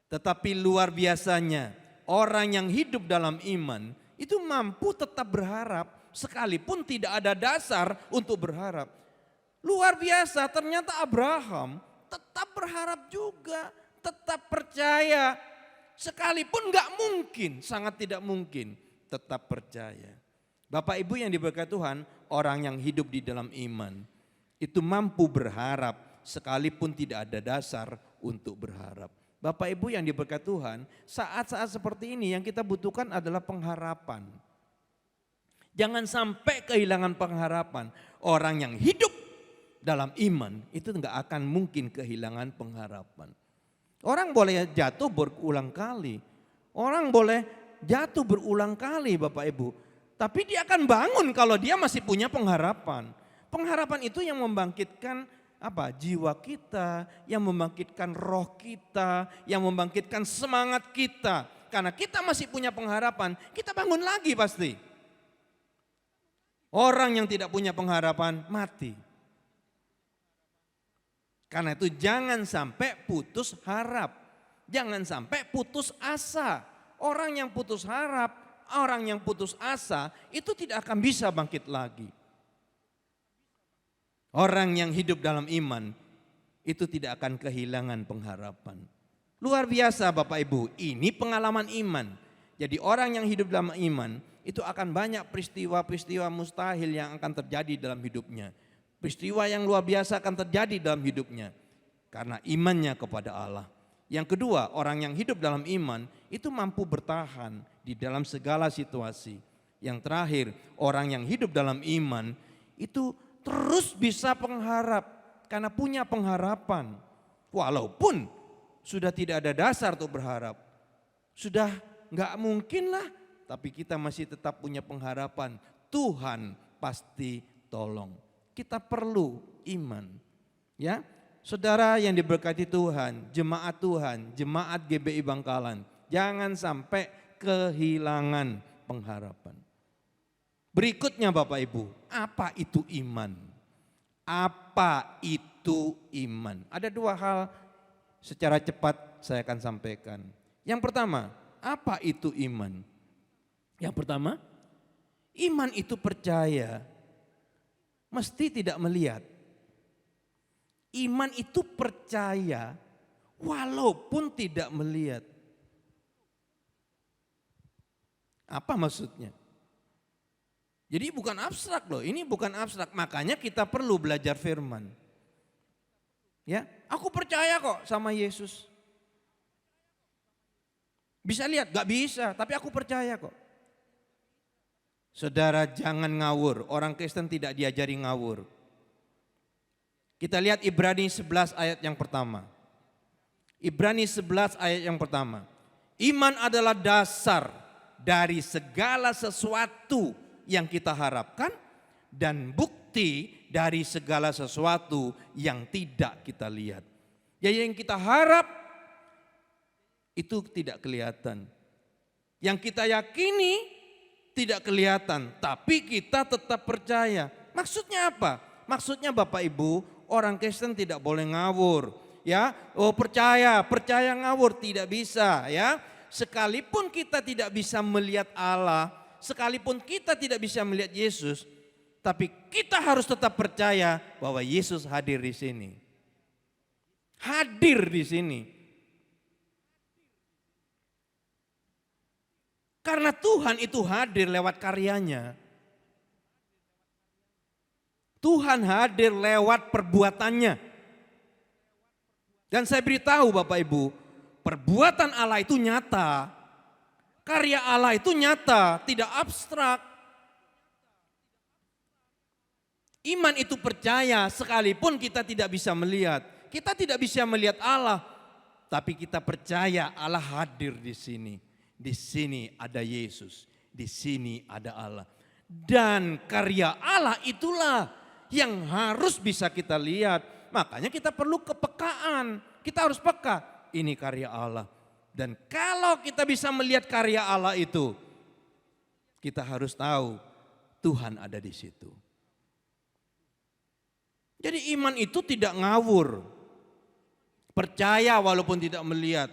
Tetapi luar biasanya orang yang hidup dalam iman itu mampu tetap berharap sekalipun tidak ada dasar untuk berharap. Luar biasa, ternyata Abraham tetap berharap juga, tetap percaya. Sekalipun nggak mungkin, sangat tidak mungkin, tetap percaya. Bapak Ibu yang diberkati Tuhan, orang yang hidup di dalam iman itu mampu berharap sekalipun tidak ada dasar untuk berharap. Bapak Ibu yang diberkati Tuhan, saat-saat seperti ini yang kita butuhkan adalah pengharapan. Jangan sampai kehilangan pengharapan. Orang yang hidup dalam iman itu enggak akan mungkin kehilangan pengharapan. Orang boleh jatuh berulang kali. Orang boleh jatuh berulang kali Bapak Ibu. Tapi dia akan bangun kalau dia masih punya pengharapan. Pengharapan itu yang membangkitkan jiwa kita, yang membangkitkan roh kita, yang membangkitkan semangat kita. Karena kita masih punya pengharapan, kita bangun lagi pasti. Orang yang tidak punya pengharapan mati. Karena itu jangan sampai putus harap. Jangan sampai putus asa. Orang yang putus harap, orang yang putus asa itu tidak akan bisa bangkit lagi. Orang yang hidup dalam iman itu tidak akan kehilangan pengharapan. Luar biasa Bapak Ibu, ini pengalaman iman. Jadi orang yang hidup dalam iman itu akan banyak peristiwa-peristiwa mustahil yang akan terjadi dalam hidupnya. Peristiwa yang luar biasa akan terjadi dalam hidupnya karena imannya kepada Allah. Yang kedua, orang yang hidup dalam iman itu mampu bertahan di dalam segala situasi. Yang terakhir, orang yang hidup dalam iman itu terus bisa pengharap karena punya pengharapan. Walaupun sudah tidak ada dasar untuk berharap, sudah nggak mungkin lah, tapi kita masih tetap punya pengharapan. Tuhan pasti tolong. Kita perlu iman, ya. Saudara yang diberkati Tuhan, jemaat GBI Bangkalan, jangan sampai kehilangan pengharapan. Berikutnya Bapak Ibu, apa itu iman? Apa itu iman? Ada dua hal secara cepat saya akan sampaikan. Yang pertama, apa itu iman? Yang pertama, iman itu percaya, mesti tidak melihat. Iman itu percaya walaupun tidak melihat. Apa maksudnya? Jadi bukan abstrak loh, ini bukan abstrak. Makanya kita perlu belajar firman. Ya, aku percaya kok sama Yesus. Bisa lihat? Gak bisa, tapi aku percaya kok. Saudara jangan ngawur, orang Kristen tidak diajari ngawur. Kita lihat Ibrani 11 ayat yang pertama. Ibrani 11 ayat yang pertama. Iman adalah dasar dari segala sesuatu yang kita harapkan dan bukti dari segala sesuatu yang tidak kita lihat. Ya, yang kita harap itu tidak kelihatan. Yang kita yakini tidak kelihatan, tapi kita tetap percaya. Maksudnya apa? Maksudnya Bapak Ibu, orang Kristen tidak boleh ngawur, ya. Oh percaya ngawur tidak bisa, ya. Sekalipun kita tidak bisa melihat Allah, sekalipun kita tidak bisa melihat Yesus, tapi kita harus tetap percaya bahwa Yesus hadir di sini. Hadir di sini. Karena Tuhan itu hadir lewat karyanya. Tuhan hadir lewat perbuatannya. Dan saya beritahu Bapak Ibu, perbuatan Allah itu nyata. Karya Allah itu nyata, tidak abstrak. Iman itu percaya sekalipun kita tidak bisa melihat. Kita tidak bisa melihat Allah, tapi kita percaya Allah hadir di sini. Di sini ada Yesus, di sini ada Allah. Dan karya Allah itulah yang harus bisa kita lihat. Makanya kita perlu kepekaan. Kita harus peka. Ini karya Allah. Dan kalau kita bisa melihat karya Allah itu, kita harus tahu Tuhan ada di situ. Jadi iman itu tidak ngawur. Percaya walaupun tidak melihat.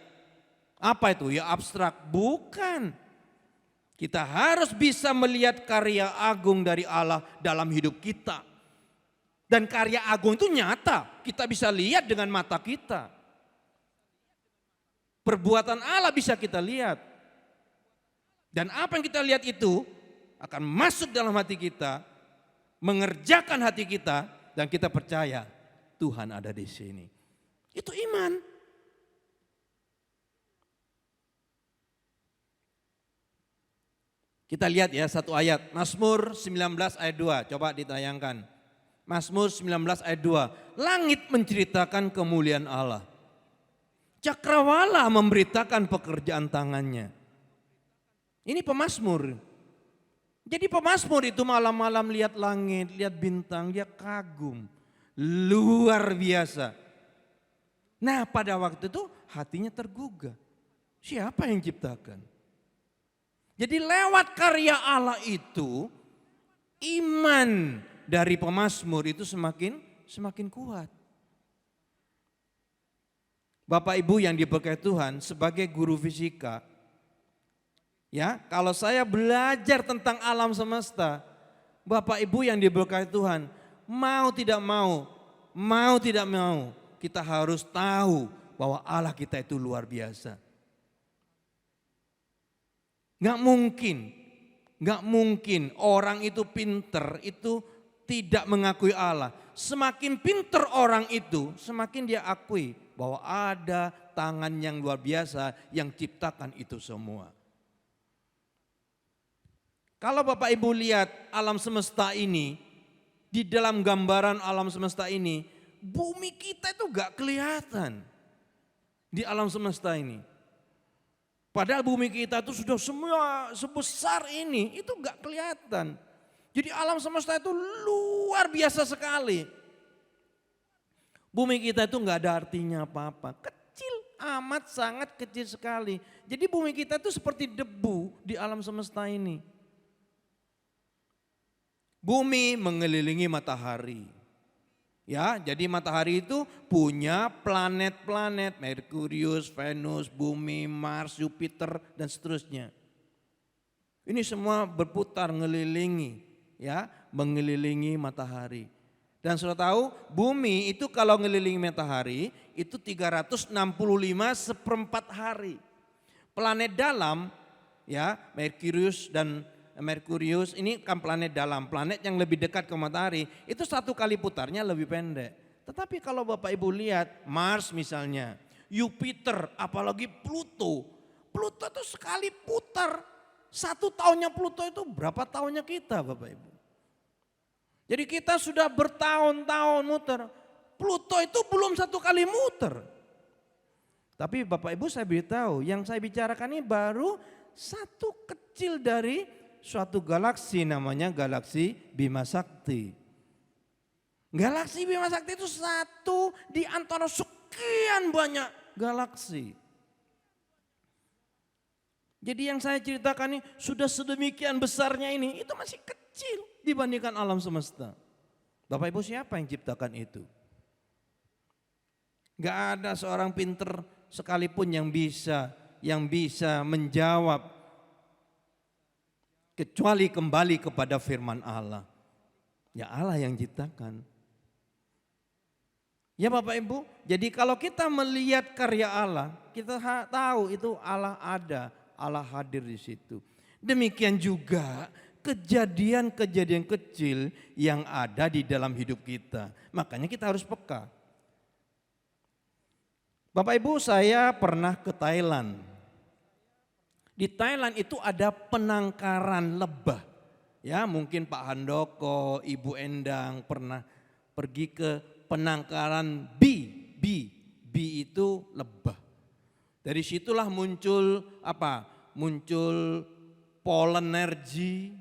Apa itu? Ya abstrak. Bukan. Kita harus bisa melihat karya agung dari Allah dalam hidup kita. Dan karya agung itu nyata. Kita bisa lihat dengan mata kita. Perbuatan Allah bisa kita lihat. Dan apa yang kita lihat itu akan masuk dalam hati kita. Mengerjakan hati kita. Dan kita percaya Tuhan ada di sini. Itu iman. Kita lihat ya satu ayat. Mazmur 19 ayat 2. Coba ditayangkan. Mazmur 19 ayat 2. Langit menceritakan kemuliaan Allah. Cakrawala memberitakan pekerjaan tangannya. Ini pemazmur. Jadi pemazmur itu malam-malam lihat langit, lihat bintang, dia kagum. Luar biasa. Nah pada waktu itu hatinya tergugah. Siapa yang ciptakan? Jadi lewat karya Allah itu iman dari pemazmur itu semakin kuat. Bapak Ibu yang diberkati Tuhan sebagai guru fisika, ya kalau saya belajar tentang alam semesta, Bapak Ibu yang diberkati Tuhan, mau tidak mau, kita harus tahu bahwa Allah kita itu luar biasa. Nggak mungkin orang itu pinter itu tidak mengakui Allah. Semakin pinter orang itu, semakin dia akui bahwa ada tangan yang luar biasa yang ciptakan itu semua. Kalau Bapak Ibu lihat alam semesta ini, di dalam gambaran alam semesta ini, bumi kita itu gak kelihatan di alam semesta ini. Padahal bumi kita itu sudah semua sebesar ini, itu gak kelihatan. Jadi alam semesta itu luar biasa sekali. Bumi kita itu gak ada artinya apa-apa, kecil amat, sangat kecil sekali. Jadi bumi kita itu seperti debu di alam semesta ini. Bumi mengelilingi matahari. Ya, jadi matahari itu punya planet-planet, Merkurius, Venus, Bumi, Mars, Jupiter dan seterusnya. Ini semua berputar mengelilingi matahari. Dan sudah tahu, bumi itu kalau mengelilingi matahari itu 365 seperempat hari. Planet dalam ya, Merkurius ini kan planet dalam, planet yang lebih dekat ke matahari, itu satu kali putarnya lebih pendek. Tetapi kalau Bapak Ibu lihat Mars misalnya, Jupiter, apalagi Pluto. Pluto itu sekali putar, 1 tahunnya Pluto itu berapa tahunnya kita Bapak Ibu. Jadi kita sudah bertahun-tahun muter, Pluto itu belum 1 kali muter. Tapi Bapak Ibu saya beritahu, yang saya bicarakan ini baru satu kecil dari suatu galaksi, namanya galaksi Bima Sakti. Galaksi Bima Sakti itu satu di antara sekian banyak galaksi. Jadi yang saya ceritakan ini sudah sedemikian besarnya ini, itu masih kecil dibandingkan alam semesta. Bapak Ibu, siapa yang ciptakan itu? Gak ada seorang pinter sekalipun yang bisa menjawab, kecuali kembali kepada firman Allah. Ya Allah yang ciptakan. Ya Bapak Ibu, jadi kalau kita melihat karya Allah, kita tahu itu Allah ada, Allah hadir di situ. Demikian juga kejadian-kejadian kecil yang ada di dalam hidup kita. Makanya kita harus peka. Bapak Ibu, saya pernah ke Thailand. Di Thailand itu ada penangkaran lebah. Ya, mungkin Pak Handoko, Ibu Endang pernah pergi ke penangkaran bee itu lebah. Dari situlah muncul apa? Muncul pollen energi,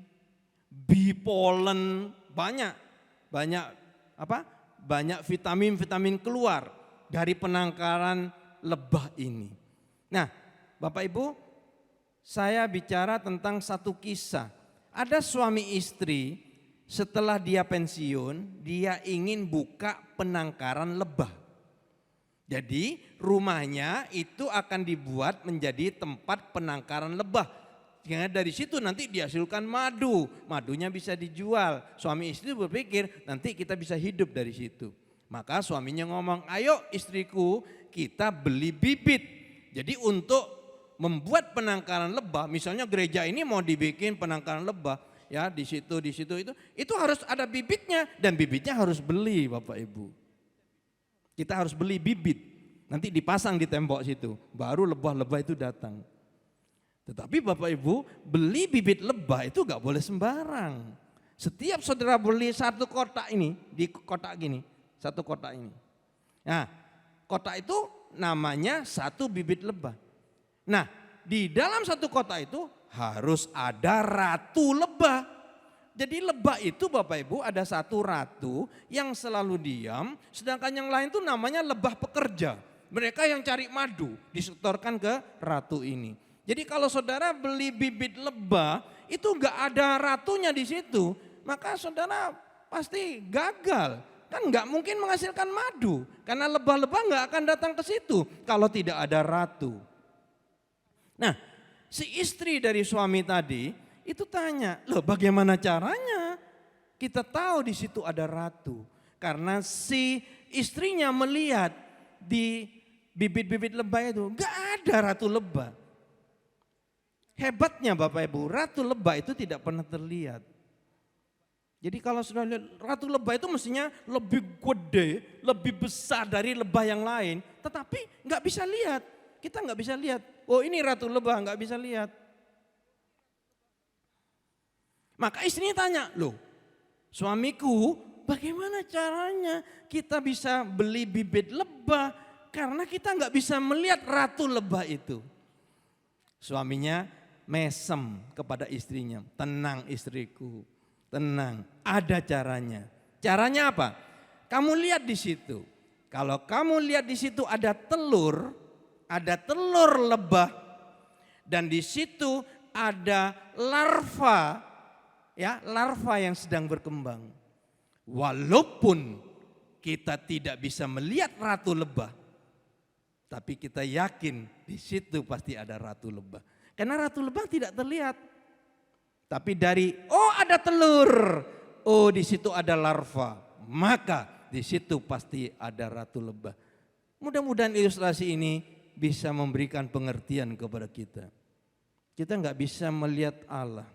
bee pollen, banyak vitamin keluar dari penangkaran lebah ini. Nah, Bapak Ibu, saya bicara tentang satu kisah. Ada suami istri, setelah dia pensiun, dia ingin buka penangkaran lebah. Jadi rumahnya itu akan dibuat menjadi tempat penangkaran lebah. Sehingga dari situ nanti dihasilkan madu, madunya bisa dijual. Suami istri berpikir nanti kita bisa hidup dari situ. Maka suaminya ngomong, ayo istriku kita beli bibit. Jadi untuk membuat penangkaran lebah, misalnya gereja ini mau dibikin penangkaran lebah, ya di situ itu harus ada bibitnya dan bibitnya harus beli Bapak Ibu. Kita harus beli bibit, nanti dipasang di tembok situ, baru lebah-lebah itu datang. Tetapi Bapak Ibu, beli bibit lebah itu gak boleh sembarang. Setiap saudara beli satu kotak ini, di kotak gini, satu kotak ini. Nah, kotak itu namanya satu bibit lebah. Nah, di dalam satu kota itu harus ada ratu lebah. Jadi lebah itu Bapak Ibu ada satu ratu yang selalu diam, sedangkan yang lain itu namanya lebah pekerja. Mereka yang cari madu disetorkan ke ratu ini. Jadi kalau saudara beli bibit lebah itu enggak ada ratunya di situ, maka saudara pasti gagal. Kan enggak mungkin menghasilkan madu karena lebah-lebah enggak akan datang ke situ kalau tidak ada ratu. Nah, si istri dari suami tadi itu tanya, loh bagaimana caranya kita tahu di situ ada ratu? Karena si istrinya melihat di bibit-bibit lebah itu nggak ada ratu lebah. Hebatnya Bapak Ibu, ratu lebah itu tidak pernah terlihat. Jadi kalau sudah lihat ratu lebah itu mestinya lebih gede, lebih besar dari lebah yang lain. Tetapi nggak bisa lihat, kita nggak bisa lihat. Oh ini ratu lebah, nggak bisa lihat. Maka istrinya tanya, loh suamiku bagaimana caranya kita bisa beli bibit lebah karena kita nggak bisa melihat ratu lebah itu. Suaminya mesem kepada istrinya, tenang istriku, tenang, ada caranya. Caranya apa? Kamu lihat di situ. Kalau kamu lihat di situ ada telur lebah dan di situ ada larva, ya, larva yang sedang berkembang. Walaupun kita tidak bisa melihat ratu lebah, tapi kita yakin di situ pasti ada ratu lebah. Karena ratu lebah tidak terlihat. Tapi dari ada telur, di situ ada larva, maka di situ pasti ada ratu lebah. Mudah-mudahan ilustrasi ini bisa memberikan pengertian kepada kita. Kita nggak bisa melihat Allah.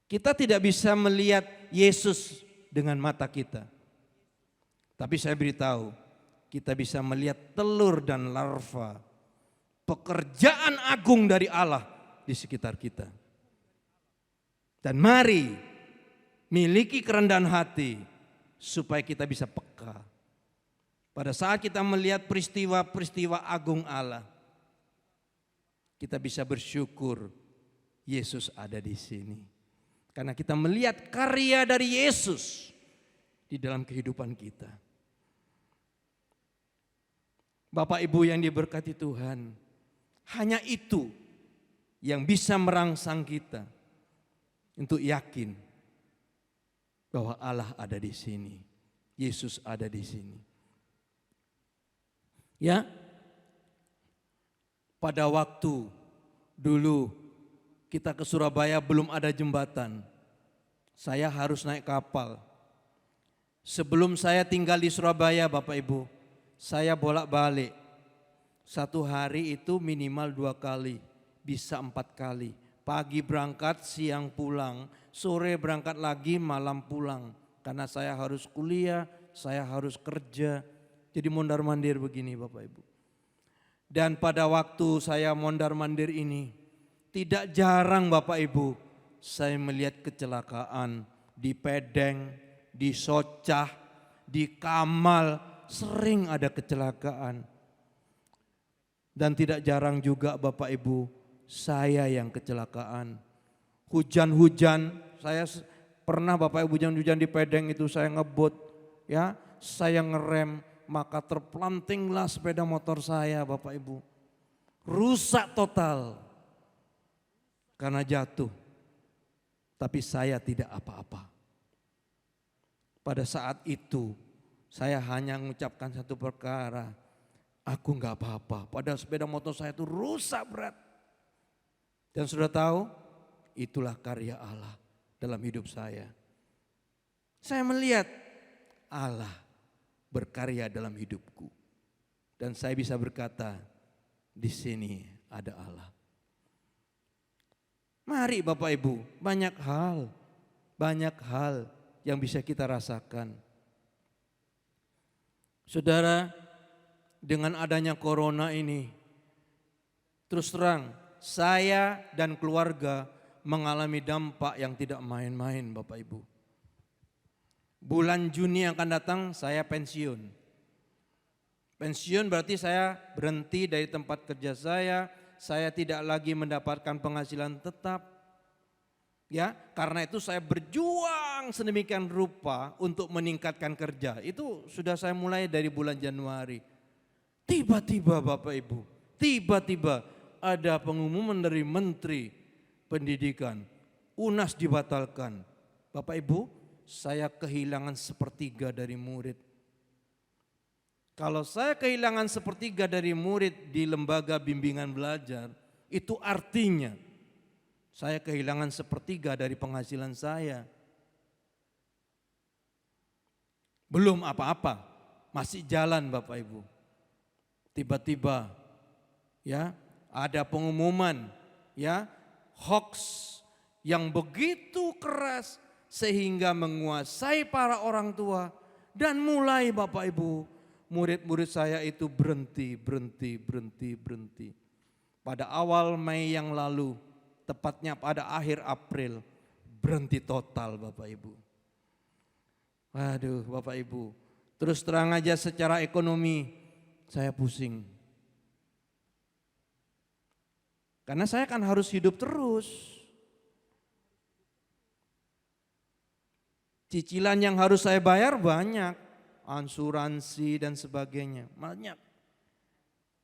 Kita tidak bisa melihat Yesus dengan mata kita. Tapi saya beritahu, kita bisa melihat telur dan larva. Pekerjaan agung dari Allah di sekitar kita. Dan mari miliki kerendahan hati supaya kita bisa peka. Pada saat kita melihat peristiwa-peristiwa agung Allah, kita bisa bersyukur Yesus ada di sini. Karena kita melihat karya dari Yesus di dalam kehidupan kita. Bapak Ibu yang diberkati Tuhan, hanya itu yang bisa merangsang kita untuk yakin bahwa Allah ada di sini. Yesus ada di sini. Ya, pada waktu dulu kita ke Surabaya belum ada jembatan. Saya harus naik kapal. Sebelum saya tinggal di Surabaya Bapak Ibu, saya bolak-balik. Satu hari itu minimal 2 kali, bisa 4 kali. Pagi berangkat, siang pulang, sore berangkat lagi, malam pulang. Karena saya harus kuliah, saya harus kerja. Jadi mondar-mandir begini Bapak Ibu. Dan pada waktu saya mondar-mandir ini, tidak jarang Bapak Ibu, saya melihat kecelakaan di Pedeng, di Socah, di Kamal, sering ada kecelakaan. Dan tidak jarang juga Bapak Ibu, saya yang kecelakaan. Hujan-hujan, saya pernah Bapak Ibu hujan-hujan di Pedeng itu saya ngebut, ya, saya ngerem, maka terpelantinglah sepeda motor saya Bapak Ibu. Rusak total karena jatuh. Tapi saya tidak apa-apa. Pada saat itu saya hanya mengucapkan satu perkara, aku enggak apa-apa. Padahal sepeda motor saya itu rusak berat. Dan sudah tahu, itulah karya Allah dalam hidup saya. Saya melihat Allah berkarya dalam hidupku. Dan saya bisa berkata, di sini ada Allah. Mari Bapak Ibu, banyak hal yang bisa kita rasakan. Saudara, dengan adanya corona ini, terus terang saya dan keluarga mengalami dampak yang tidak main-main Bapak Ibu. Bulan Juni yang akan datang saya pensiun. Pensiun berarti saya berhenti dari tempat kerja saya tidak lagi mendapatkan penghasilan tetap. Ya, karena itu saya berjuang sedemikian rupa untuk meningkatkan kerja. Itu sudah saya mulai dari bulan Januari. Tiba-tiba Bapak Ibu, tiba-tiba ada pengumuman dari Menteri Pendidikan, UNAS dibatalkan. Bapak Ibu, saya kehilangan 1/3 dari murid. Kalau saya kehilangan 1/3 dari murid di lembaga bimbingan belajar, itu artinya saya kehilangan 1/3 dari penghasilan saya. Belum apa-apa, masih jalan Bapak Ibu. Tiba-tiba ya ada pengumuman ya hoax yang begitu keras sehingga menguasai para orang tua dan mulai Bapak Ibu murid-murid saya itu berhenti. Pada awal Mei yang lalu, tepatnya pada akhir April, berhenti total Bapak Ibu. Waduh Bapak Ibu, terus terang aja secara ekonomi saya pusing. Karena saya kan harus hidup terus. Cicilan yang harus saya bayar banyak, asuransi dan sebagainya, banyak.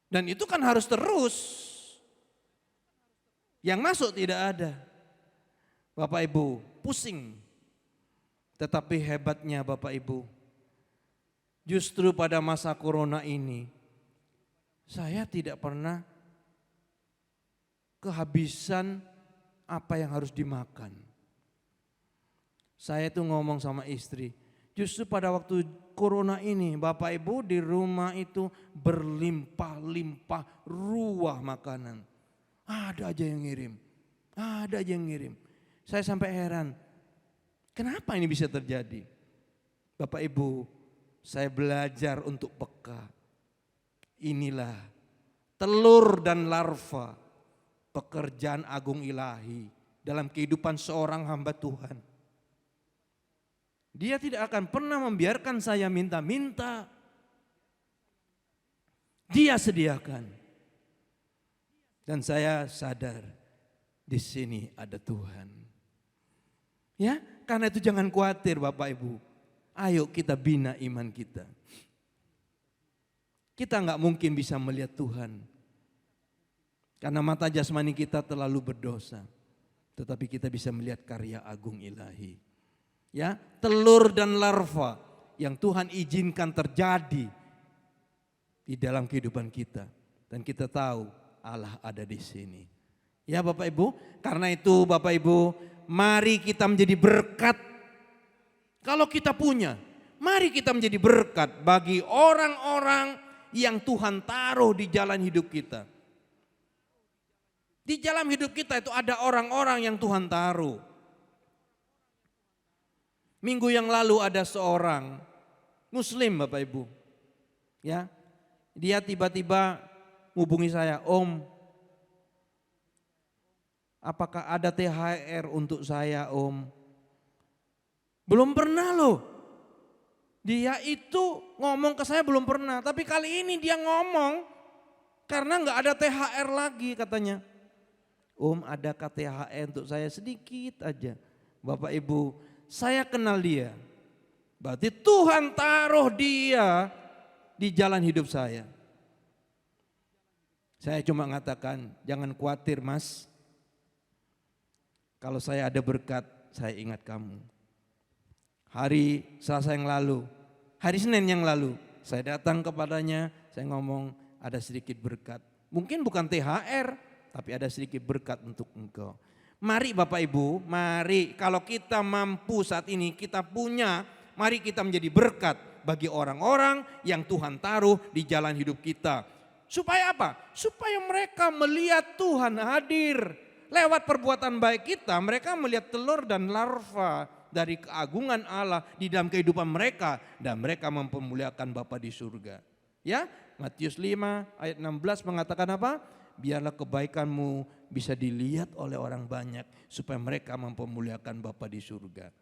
Dan itu kan harus terus. Yang masuk tidak ada. Bapak Ibu, pusing. Tetapi hebatnya Bapak Ibu, justru pada masa corona ini, saya tidak pernah kehabisan apa yang harus dimakan. Saya itu ngomong sama istri, justru pada waktu corona ini Bapak Ibu di rumah itu berlimpah-limpah ruah makanan. Ada aja yang ngirim. Saya sampai heran, kenapa ini bisa terjadi? Bapak Ibu, saya belajar untuk peka. Inilah telur dan larva pekerjaan agung ilahi dalam kehidupan seorang hamba Tuhan. Dia tidak akan pernah membiarkan saya minta-minta. Dia sediakan. Dan saya sadar di sini ada Tuhan. Ya, karena itu jangan khawatir Bapak Ibu. Ayo kita bina iman kita. Kita nggak mungkin bisa melihat Tuhan. Karena mata jasmani kita terlalu berdosa. Tetapi kita bisa melihat karya agung ilahi. Ya, telur dan larva yang Tuhan izinkan terjadi di dalam kehidupan kita. Dan kita tahu Allah ada di sini. Ya Bapak Ibu, karena itu Bapak Ibu, mari kita menjadi berkat. Kalau kita punya, mari kita menjadi berkat bagi orang-orang yang Tuhan taruh di jalan hidup kita. Di dalam hidup kita itu ada orang-orang yang Tuhan taruh. Minggu yang lalu ada seorang Muslim Bapak Ibu. Ya, dia tiba-tiba hubungi saya, Om, apakah ada THR untuk saya Om? Belum pernah loh. Dia itu ngomong ke saya belum pernah, tapi kali ini dia ngomong karena nggak ada THR lagi katanya. Om, adakah THR untuk saya? Sedikit aja. Bapak Ibu, saya kenal dia. Berarti Tuhan taruh dia di jalan hidup saya. Saya cuma mengatakan, jangan khawatir Mas. Kalau saya ada berkat, saya ingat kamu. Hari Selasa yang lalu, hari Senin yang lalu, saya datang kepadanya, saya ngomong ada sedikit berkat. Mungkin bukan THR, tapi ada sedikit berkat untuk engkau. Mari Bapak Ibu, mari kalau kita mampu saat ini, kita punya, mari kita menjadi berkat bagi orang-orang yang Tuhan taruh di jalan hidup kita. Supaya apa? Supaya mereka melihat Tuhan hadir. Lewat perbuatan baik kita, mereka melihat telur dan larva dari keagungan Allah di dalam kehidupan mereka. Dan mereka mempermuliakan Bapa di surga. Ya, Matius 5 ayat 16 mengatakan apa? Biarlah kebaikanmu bisa dilihat oleh orang banyak. Supaya mereka mempermuliakan Bapa di surga.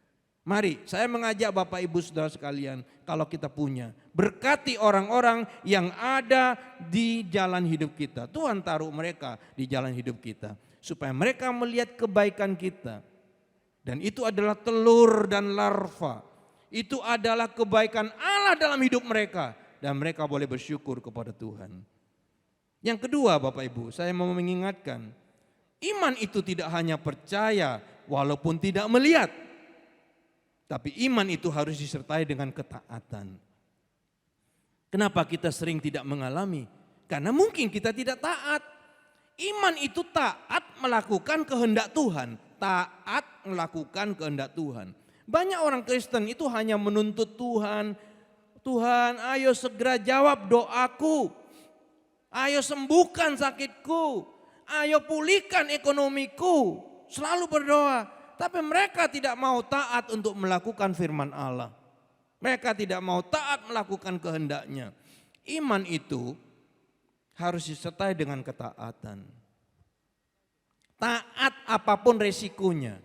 Mari, saya mengajak Bapak Ibu Saudara sekalian, kalau kita punya, berkati orang-orang yang ada di jalan hidup kita. Tuhan taruh mereka di jalan hidup kita, supaya mereka melihat kebaikan kita. Dan itu adalah telur dan larva. Itu adalah kebaikan Allah dalam hidup mereka. Dan mereka boleh bersyukur kepada Tuhan. Yang kedua Bapak Ibu, saya mau mengingatkan, iman itu tidak hanya percaya walaupun tidak melihat. Tapi iman itu harus disertai dengan ketaatan. Kenapa kita sering tidak mengalami? Karena mungkin kita tidak taat. Iman itu taat melakukan kehendak Tuhan. Taat melakukan kehendak Tuhan. Banyak orang Kristen itu hanya menuntut Tuhan. Tuhan, ayo segera jawab doaku. Ayo sembuhkan sakitku. Ayo pulihkan ekonomiku. Selalu berdoa. Tapi mereka tidak mau taat untuk melakukan firman Allah. Mereka tidak mau taat melakukan kehendaknya. Iman itu harus disertai dengan ketaatan. Taat apapun resikonya.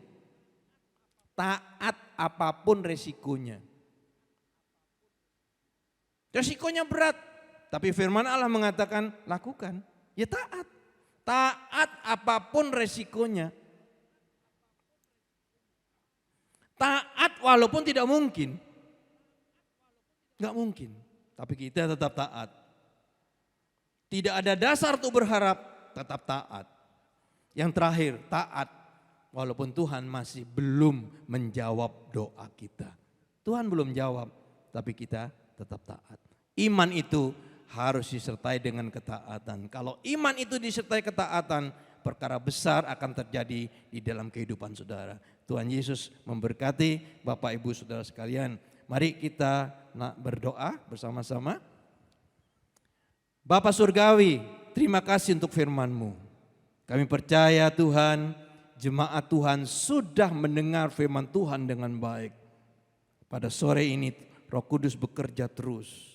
Taat apapun resikonya. Resikonya berat, tapi firman Allah mengatakan lakukan. Ya taat. Taat apapun resikonya. Taat walaupun tidak mungkin. Enggak mungkin, tapi kita tetap taat. Tidak ada dasar untuk berharap, tetap taat. Yang terakhir, taat walaupun Tuhan masih belum menjawab doa kita. Tuhan belum jawab, tapi kita tetap taat. Iman itu harus disertai dengan ketaatan. Kalau iman itu disertai ketaatan, perkara besar akan terjadi di dalam kehidupan saudara. Tuhan Yesus memberkati Bapak Ibu Saudara sekalian. Mari kita berdoa bersama-sama. Bapa Surgawi, terima kasih untuk firman-Mu. Kami percaya Tuhan, jemaat Tuhan sudah mendengar firman Tuhan dengan baik. Pada sore ini Roh Kudus bekerja terus.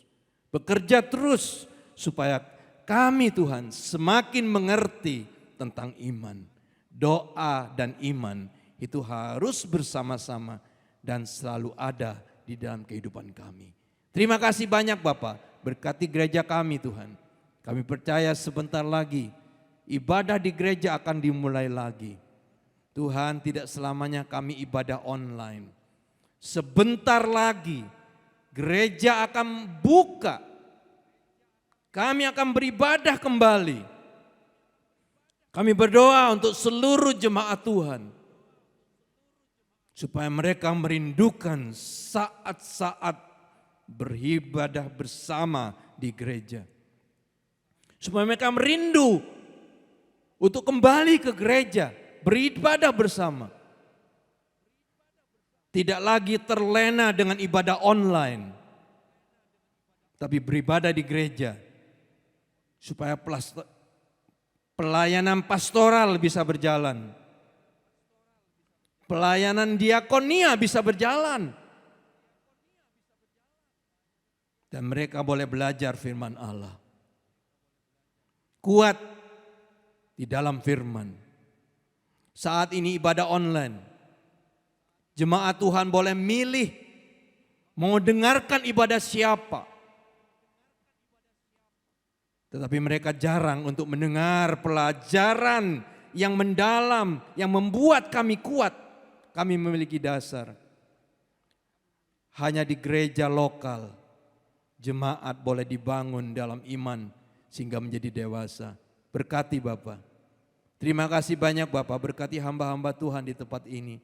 Bekerja terus supaya kami Tuhan semakin mengerti tentang iman. Doa dan iman itu harus bersama-sama dan selalu ada di dalam kehidupan kami. Terima kasih banyak Bapak, berkati gereja kami Tuhan. Kami percaya sebentar lagi ibadah di gereja akan dimulai lagi. Tuhan, tidak selamanya kami ibadah online. Sebentar lagi gereja akan buka. Kami akan beribadah kembali. Kami berdoa untuk seluruh jemaat Tuhan. Supaya mereka merindukan saat-saat beribadah bersama di gereja. Supaya mereka merindu untuk kembali ke gereja, beribadah bersama. Tidak lagi terlena dengan ibadah online, tapi beribadah di gereja. Supaya pelayanan pastoral bisa berjalan. Pelayanan diakonia bisa berjalan. Dan mereka boleh belajar firman Allah. Kuat di dalam firman. Saat ini ibadah online. Jemaat Tuhan boleh milih mau dengarkan ibadah siapa. Tetapi mereka jarang untuk mendengar pelajaran yang mendalam, yang membuat kami kuat. Kami memiliki dasar. Hanya di gereja lokal, jemaat boleh dibangun dalam iman sehingga menjadi dewasa. Berkati Bapak. Terima kasih banyak Bapak, berkati hamba-hamba Tuhan di tempat ini.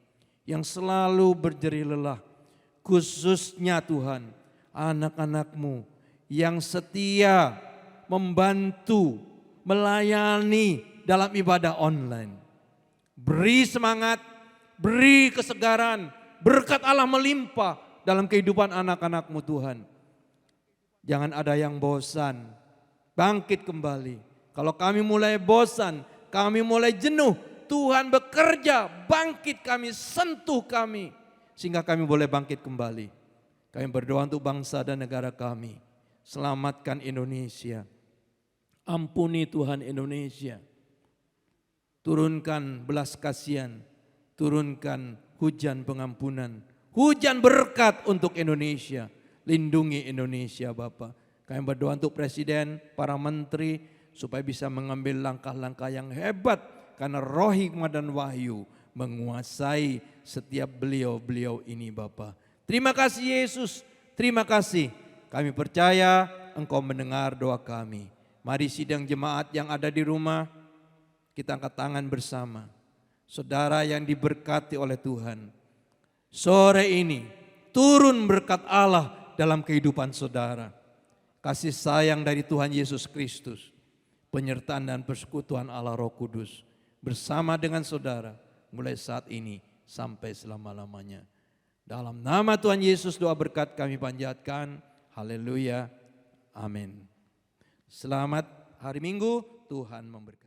Yang selalu berjerih lelah, khususnya Tuhan, anak-anak-Mu yang setia membantu, melayani dalam ibadah online. Beri semangat, beri kesegaran, berkat Allah melimpah dalam kehidupan anak-anak-Mu Tuhan. Jangan ada yang bosan, bangkit kembali. Kalau kami mulai bosan, kami mulai jenuh, Tuhan bekerja, bangkit kami, sentuh kami. Sehingga kami boleh bangkit kembali. Kami berdoa untuk bangsa dan negara kami. Selamatkan Indonesia. Ampuni Tuhan Indonesia. Turunkan belas kasihan. Turunkan hujan pengampunan. Hujan berkat untuk Indonesia. Lindungi Indonesia Bapa. Kami berdoa untuk Presiden, para menteri. Supaya bisa mengambil langkah-langkah yang hebat. Karena roh hikmah dan wahyu menguasai setiap beliau-beliau ini Bapa. Terima kasih Yesus. Terima kasih. Kami percaya Engkau mendengar doa kami. Mari sidang jemaat yang ada di rumah, kita angkat tangan bersama. Saudara yang diberkati oleh Tuhan. Sore ini turun berkat Allah dalam kehidupan saudara. Kasih sayang dari Tuhan Yesus Kristus. Penyertaan dan persekutuan Allah Roh Kudus. Bersama dengan saudara mulai saat ini sampai selama-lamanya. Dalam nama Tuhan Yesus doa berkat kami panjatkan. Haleluya. Amin. Selamat hari Minggu, Tuhan memberkati.